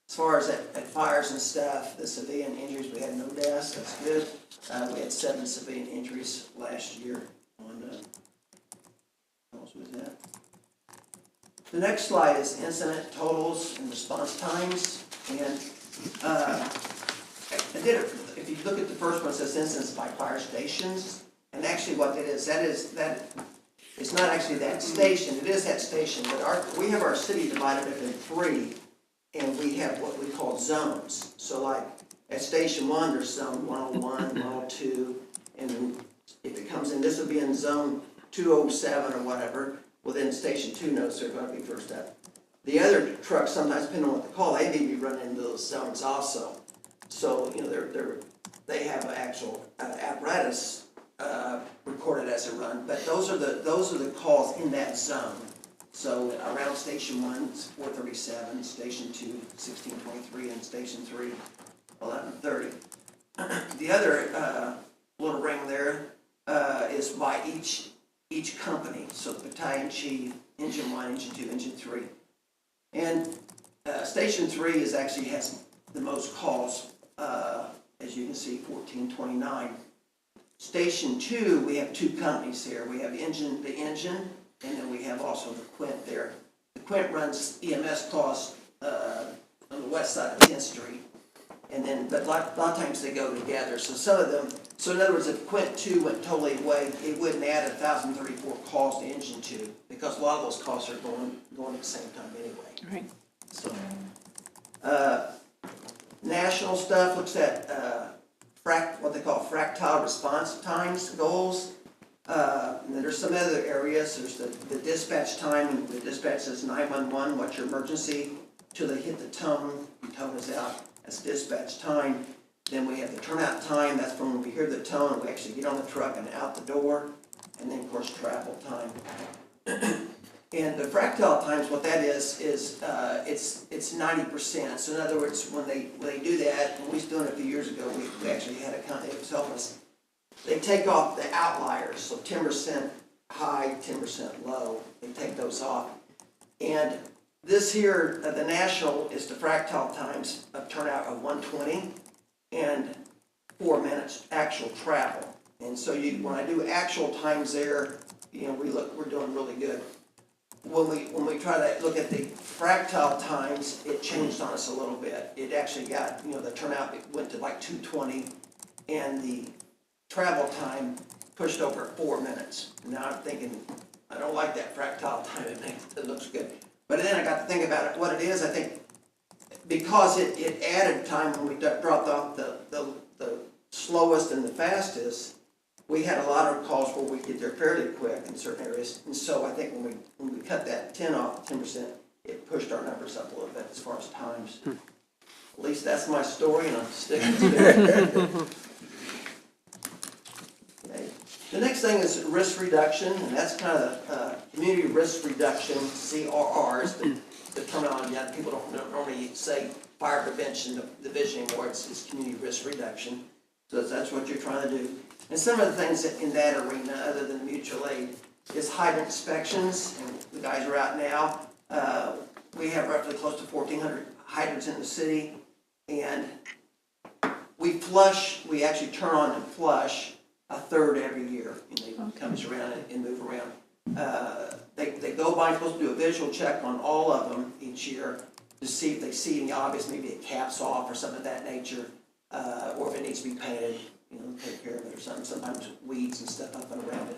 as far as at fires and stuff, the civilian injuries, we had no deaths, that's good. We had 7 civilian injuries last year on, what else was that? The next slide is incident totals and response times. And I did it, if you look at the first one, it says incidents by fire stations. And actually what that is it's not actually that station, it is that station, but we have our city divided up in 3. And we have what we call zones. So like at Station 1, there's zone 101, 102, and if it comes in, this would be in zone 207 or whatever, well then Station 2 knows they're going to be first up. The other trucks, sometimes depending on what they call, they may be running into those zones also. So, they have an actual apparatus recorded as a run, but those are the calls in that zone. So around Station 1, it's 437, Station 2, 1623, and Station 3, 1130. The other little ring there is by each company. So the battalion chief, Engine 1, Engine 2, Engine 3. And Station 3 actually has the most calls, as you can see, 1429. Station 2, we have 2 companies here. We have the engine, and then we have also the Quint there. The Quint runs EMS calls on the west side of 10th Street. And then, but a lot of times they go together. So some of them, so in other words, if Quint 2 went totally away, it wouldn't add 1,034 calls to Engine 2, because a lot of those calls are going at the same time anyway. Right. So, national stuff looks at what they call fractile response times goals. And there's some other areas. There's the dispatch time. The dispatch says 911, what's your emergency? Till they hit the tone is out. That's dispatch time. Then we have the turnout time, that's when we hear the tone, we actually get on the truck and out the door. And then, of course, travel time. And the fractile times, what that is it's 90%. So in other words, when they do that, when we was doing it a few years ago, we actually had a company that was helping us. They take off the outliers, so 10% high, 10% low. They take those off. And this here, the national, is the fractile times of turnout of 120 and 4 minutes actual travel. And so when I do actual times there, we're doing really good. When we try to look at the fractile times, it changed on us a little bit. It actually got, the turnout went to like 220, and the travel time pushed over 4 minutes. Now I'm thinking, I don't like that fractile time, it looks good. But then I got to think about it, what it is, I think, because it added time when we dropped off the slowest and the fastest, we had a lot of calls where we get there fairly quick in certain areas. And so I think when we cut that 10%, it pushed our numbers up a little bit as far as times. At least that's my story, and I'm sticking to it. Okay. The next thing is risk reduction, and that's kind of community risk reduction, CRR is the terminology. People don't normally say fire prevention division anymore. It's community risk reduction. So that's what you're trying to do. And some of the things in that arena, other than mutual aid, is hydrant inspections. And the guys are out now. We have roughly close to 1,400 hydrants in the city. And we actually turn on and flush a third every year. And they comes around and move around. They go by, supposed to do a visual check on all of them each year to see if they see any obvious, maybe a cap's off or something of that nature, or if it needs to be painted. Take care of it or something, sometimes weeds and stuff up and around it.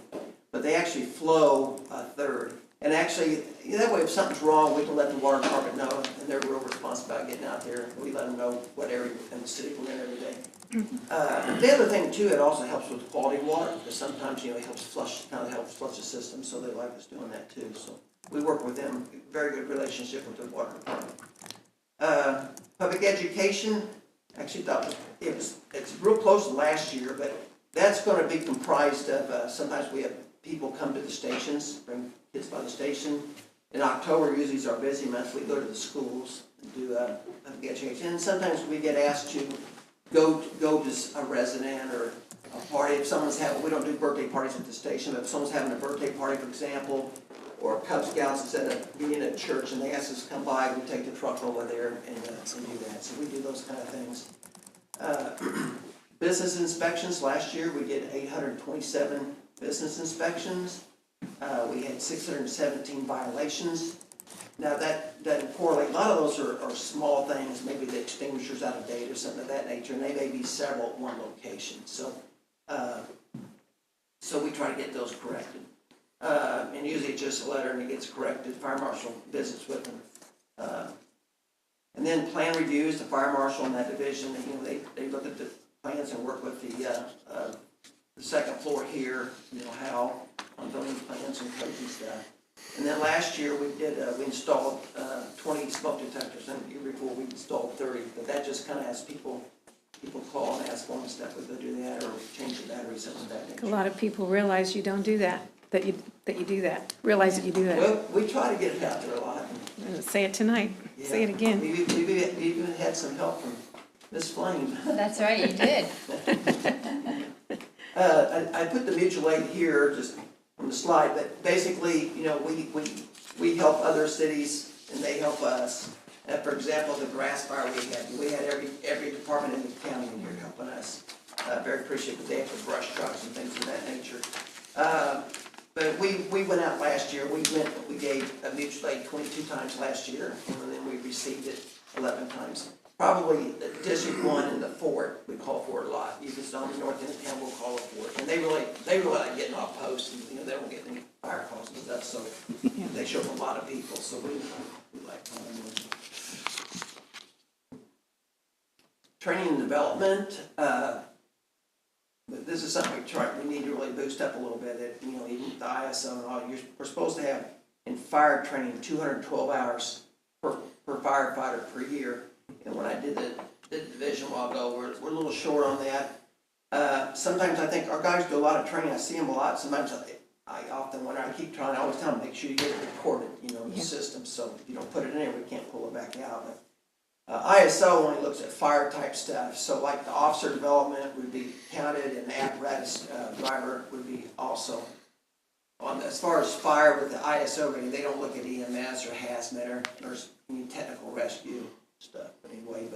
But they actually flow a third. And actually, that way if something's wrong, we can let the water department know, and they're real responsive about getting out there. We let them know what area in the city we're in every day. The other thing too, it also helps with quality water, because sometimes, it helps flush the system, so they like us doing that too. So we work with them, very good relationship with the water department. Public education, actually thought it's real close to last year, but that's going to be comprised of, sometimes we have people come to the stations, bring kids by the station. In October usually is our busy month. We go to the schools and do public education. And sometimes we get asked to go to a resident or a party. If someone's having, we don't do birthday parties at the station, but if someone's having a birthday party, for example, or Cub Scouts instead of being at church and they ask us to come by, we take the truck over there and do that. So we do those kind of things. Business inspections, last year we did 827 business inspections. We had 617 violations. Now that doesn't correlate. A lot of those are small things, maybe the extinguisher's out of date or something of that nature, and they may be several at one location. So we try to get those corrected. And usually it's just a letter and it gets corrected. Fire marshal visits with them. And then plan reviews, the fire marshal in that division, they look at the plans and work with the second floor here, how on building plans and codes and stuff. And then last year we installed 20 smoke detectors, and the year before we installed 30. But that just kind of has people call and ask for and stuff. We go do that or change the batteries, something of that nature. A lot of people realize you don't do that, that you do that, realize that you do that. Well, we try to get it out there a lot. Say it tonight, say it again. We've even had some help from Miss Flame. That's right, you did. I put the mutual aid here just on the slide, but basically, we help other cities and they help us. For example, the grass fire we had every department in the county in here helping us. Very appreciative. They have the brush trucks and things of that nature. But we went out last year. We gave a mutual aid 22 times last year, and then we received it 11 times. Probably the District 1 and the fort, we call fort a lot. You just on the north end of town, we'll call it fort. And they really like getting off post, and they don't get any fire calls and stuff, so they show up a lot of people, so we like calling them. Training and development, this is something we need to really boost up a little bit. Even the ISO and all, we're supposed to have in fire training 212 hours per firefighter per year. And when I did the division, decision a while ago. We're a little short on that. Sometimes I think our guys do a lot of training. I see them a lot. Sometimes I often, when I keep trying, I always tell them, make sure you get it recorded, in the system. So if you don't put it in there, we can't pull it back out. But ISO only looks at fire type stuff. So like the officer development would be counted, and the apparatus driver would be also. As far as fire with the ISO rating, they don't look at EMS or hazmat or any technical rescue stuff. But anyway,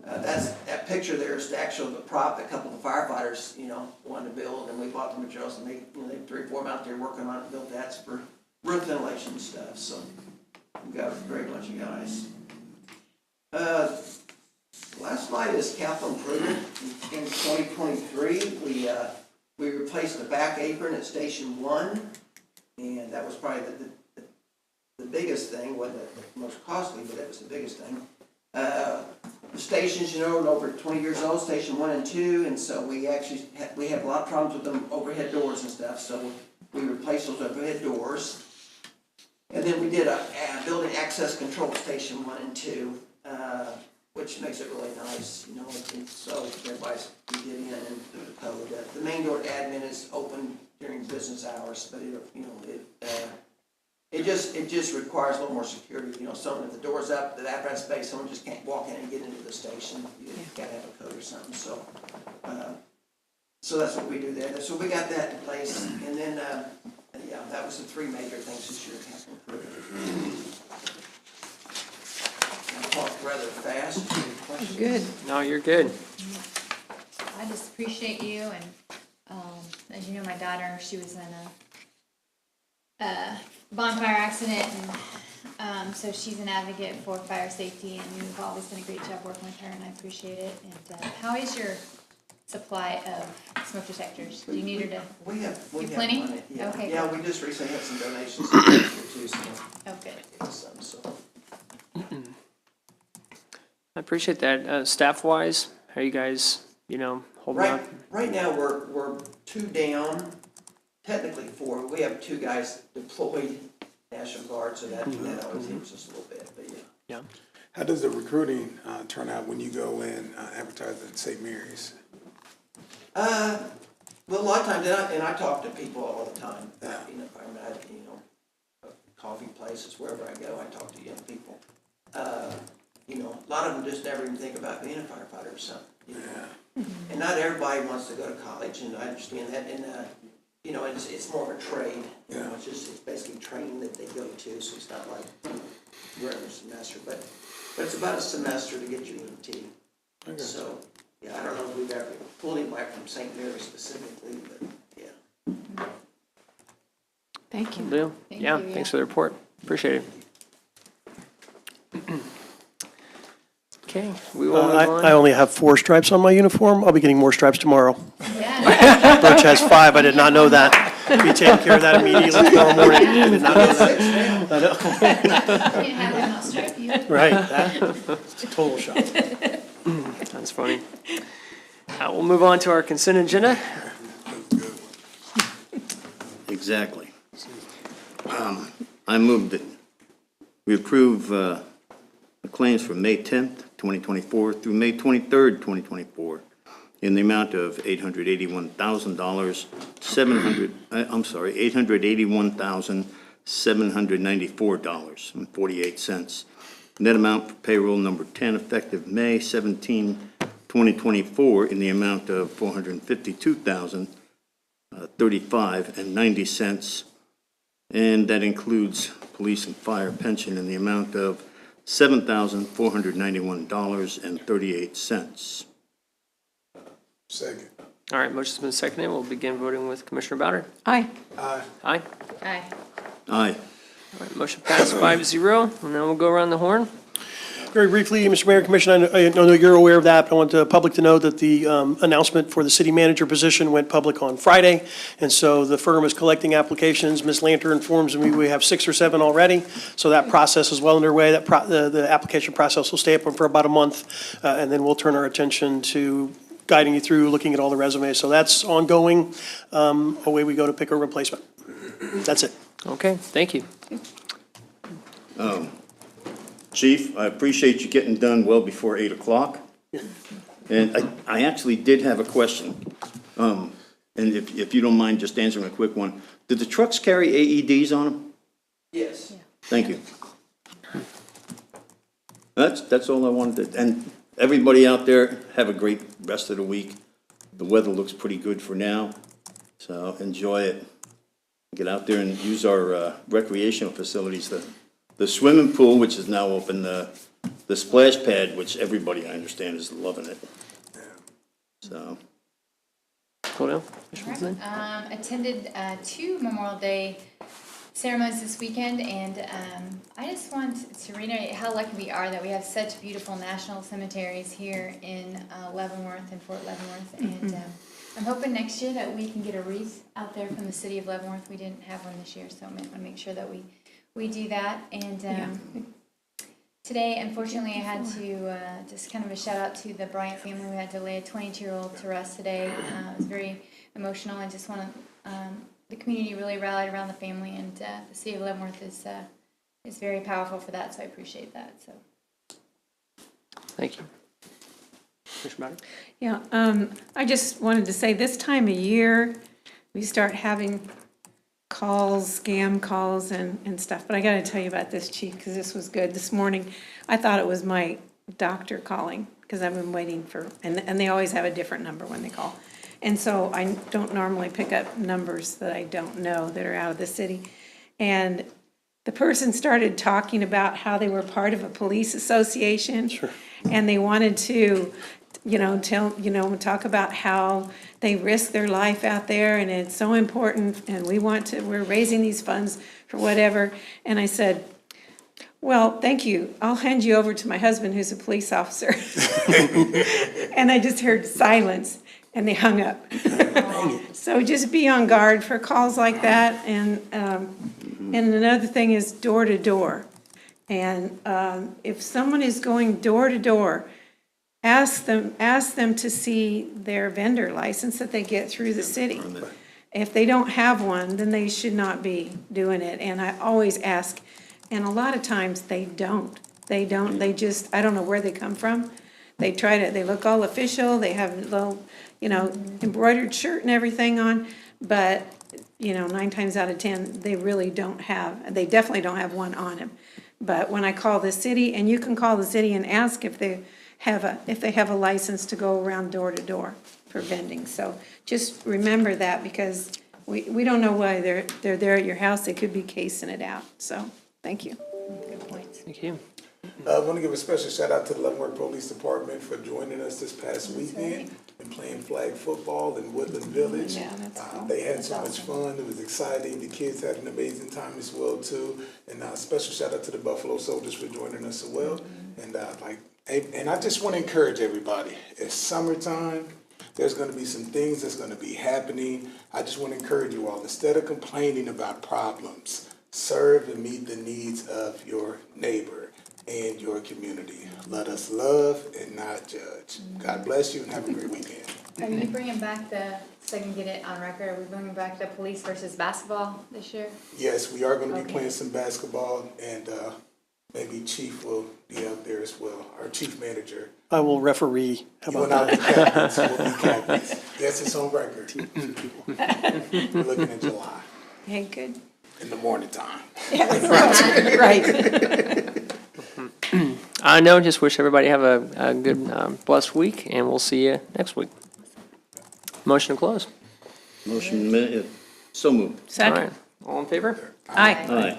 that picture there is the actual prop that a couple of firefighters, wanted to build, and we bought the materials, and they had 3 or 4 out there working on it, built that for roof ventilation and stuff. So we've got a great bunch of guys. Last slide is capital improvement. In 2023, we replaced the back apron at Station 1, and that was probably the biggest thing. Wasn't the most costly, but that was the biggest thing. The stations, are over 20 years old, Station 1 and 2, and so we actually we have a lot of problems with them overhead doors and stuff, so we replaced those overhead doors. And then we did a building access control at Station 1 and 2, which makes it really nice, so everybody's can get in and do the code. The main door admin is open during business hours, but it just requires a little more security. Someone, if the door's up, the apparatus space, someone just can't walk in and get into the station. You gotta have a code or something. So, so that's what we do there. So we got that in place, and then that was the 3 major things this year. I talked rather fast. Good. No, you're good. I just appreciate you, and, as you know, my daughter, she was in a bonfire accident, and, so she's an advocate for fire safety, and you've always done a great job working with her, and I appreciate it. And, how is your supply of smoke detectors? Do you need her to? We have plenty? Money. Yeah. Okay. Yeah, we just recently had some donations too, so. Oh, good. So. I appreciate that. Staff-wise, how are you guys, holding up? Right now, we're 2 down, technically 4. We have 2 guys deployed, National Guard, so that always helps us a little bit, but yeah. Yeah. How does the recruiting turn out when you go in advertise at St. Mary's? Well, a lot of times, and I talk to people all the time. If I'm at, coffee places, wherever I go, I talk to young people. A lot of them just never even think about being a firefighter or something. And not everybody wants to go to college, and I understand that. And it's more of a trade. It's basically training that they go to, so it's not like regular semester, but it's about a semester to get your EMT. Okay. So. Yeah, I don't know if we've ever pulled anybody from St. Mary's specifically, but yeah. Thank you. Lou? Yeah, thanks for the report. Appreciate it. Okay, we will move on. I only have 4 stripes on my uniform. I'll be getting more stripes tomorrow. Yeah. Birch has 5. I did not know that. Be taking care of that immediately tomorrow morning. I did not know that. I know. You didn't have them outstrip you. Right, that's a total shock. That's funny. We'll move on to our consent agenda. Exactly. I move that we approve the claims from May 10th, 2024 through May 23rd, 2024, in the amount of $881,794.48. Net amount for payroll number 10, effective May 17, 2024, in the amount of $452,035.90, and that includes police and fire pension in the amount of $7,491.38. Second. All right, motion's been seconded. We'll begin voting with Commissioner Bowder. Aye. Aye. Aye. Aye. All right, motion passed 5-0, and then we'll go around the horn. Very briefly, Mr. Mayor and Commissioner, I know you're aware of that, but I want the public to know that the announcement for the city manager position went public on Friday, and so the firm is collecting applications. Ms. Lanter informs me we have 6 or 7 already, so that process is well underway. The application process will stay open for about a month, and then we'll turn our attention to guiding you through, looking at all the resumes. So that's ongoing. Away we go to pick a replacement. That's it. Okay, thank you. Chief, I appreciate you getting done well before 8 o'clock. And I actually did have a question. And if you don't mind just answering a quick one. Did the trucks carry AEDs on them? Yes. Thank you. That's all I wanted to, and everybody out there, have a great rest of the week. The weather looks pretty good for now, so enjoy it. Get out there and use our recreational facilities, the swimming pool, which is now open, the splash pad, which everybody, I understand, is loving it. So, Cool down. Attended 2 Memorial Day ceremonies this weekend, and I just want to reiterate how lucky we are that we have such beautiful national cemeteries here in Leavenworth and Fort Leavenworth. And I'm hoping next year that we can get a wreath out there from the city of Leavenworth. We didn't have one this year, so I'm going to make sure that we do that. And today, unfortunately, I had to just kind of a shout out to the Bryant family. We had to lay a 22-year-old to rest today. It was very emotional. I just want to, the community really rallied around the family, and the city of Leavenworth is very powerful for that, so I appreciate that. So, Thank you. Commissioner Bowden? Yeah, I just wanted to say this time of year, we start having calls, scam calls and stuff. But I got to tell you about this, Chief, because this was good. This morning, I thought it was my doctor calling because I've been waiting for, and they always have a different number when they call. And so I don't normally pick up numbers that I don't know that are out of the city. And the person started talking about how they were part of a police association. Sure. And they wanted to, talk about how they risk their life out there and it's so important and we're raising these funds for whatever. And I said, well, thank you. I'll hand you over to my husband who's a police officer. And I just heard silence and they hung up. So just be on guard for calls like that. And another thing is door to door. And if someone is going door to door, ask them to see their vendor license that they get through the city. If they don't have one, then they should not be doing it. And I always ask, and a lot of times they don't. They just, I don't know where they come from. They look all official, they have a little, embroidered shirt and everything on, but, 9 times out of 10, they really don't have, they definitely don't have one on them. But when I call the city, and you can call the city and ask if they have a license to go around door to door for vending. So just remember that because we don't know why they're there at your house. They could be casing it out. So thank you. good point. Thank you. I want to give a special shout out to the Leavenworth Police Department for joining us this past weekend and playing flag football in Woodland Village. Yeah, that's cool. They had so much fun. It was exciting. The kids had an amazing time as well too. And special shout out to the Buffalo Soldiers for joining us as well. And and I just want to encourage everybody. It's summertime. There's going to be some things that's going to be happening. I just want to encourage you all, instead of complaining about problems, serve and meet the needs of your neighbor and your community. Let us love and not judge. God bless you and have a great weekend. Are you bringing back so I can get it on record, are we bringing back the police versus basketball this year? Yes, we are going to be Okay. playing some basketball, and maybe Chief will be out there as well, our chief manager. I will referee. How You about and I that? will be captains. We'll be captains. Yes, it's on record. We're looking at July Hey, good. in the morning time. Right. I know, just wish everybody have a good, blessed week, and we'll see you next week. Motion to close. motion, so moved. All Second. right. All in favor? Aye. Aye.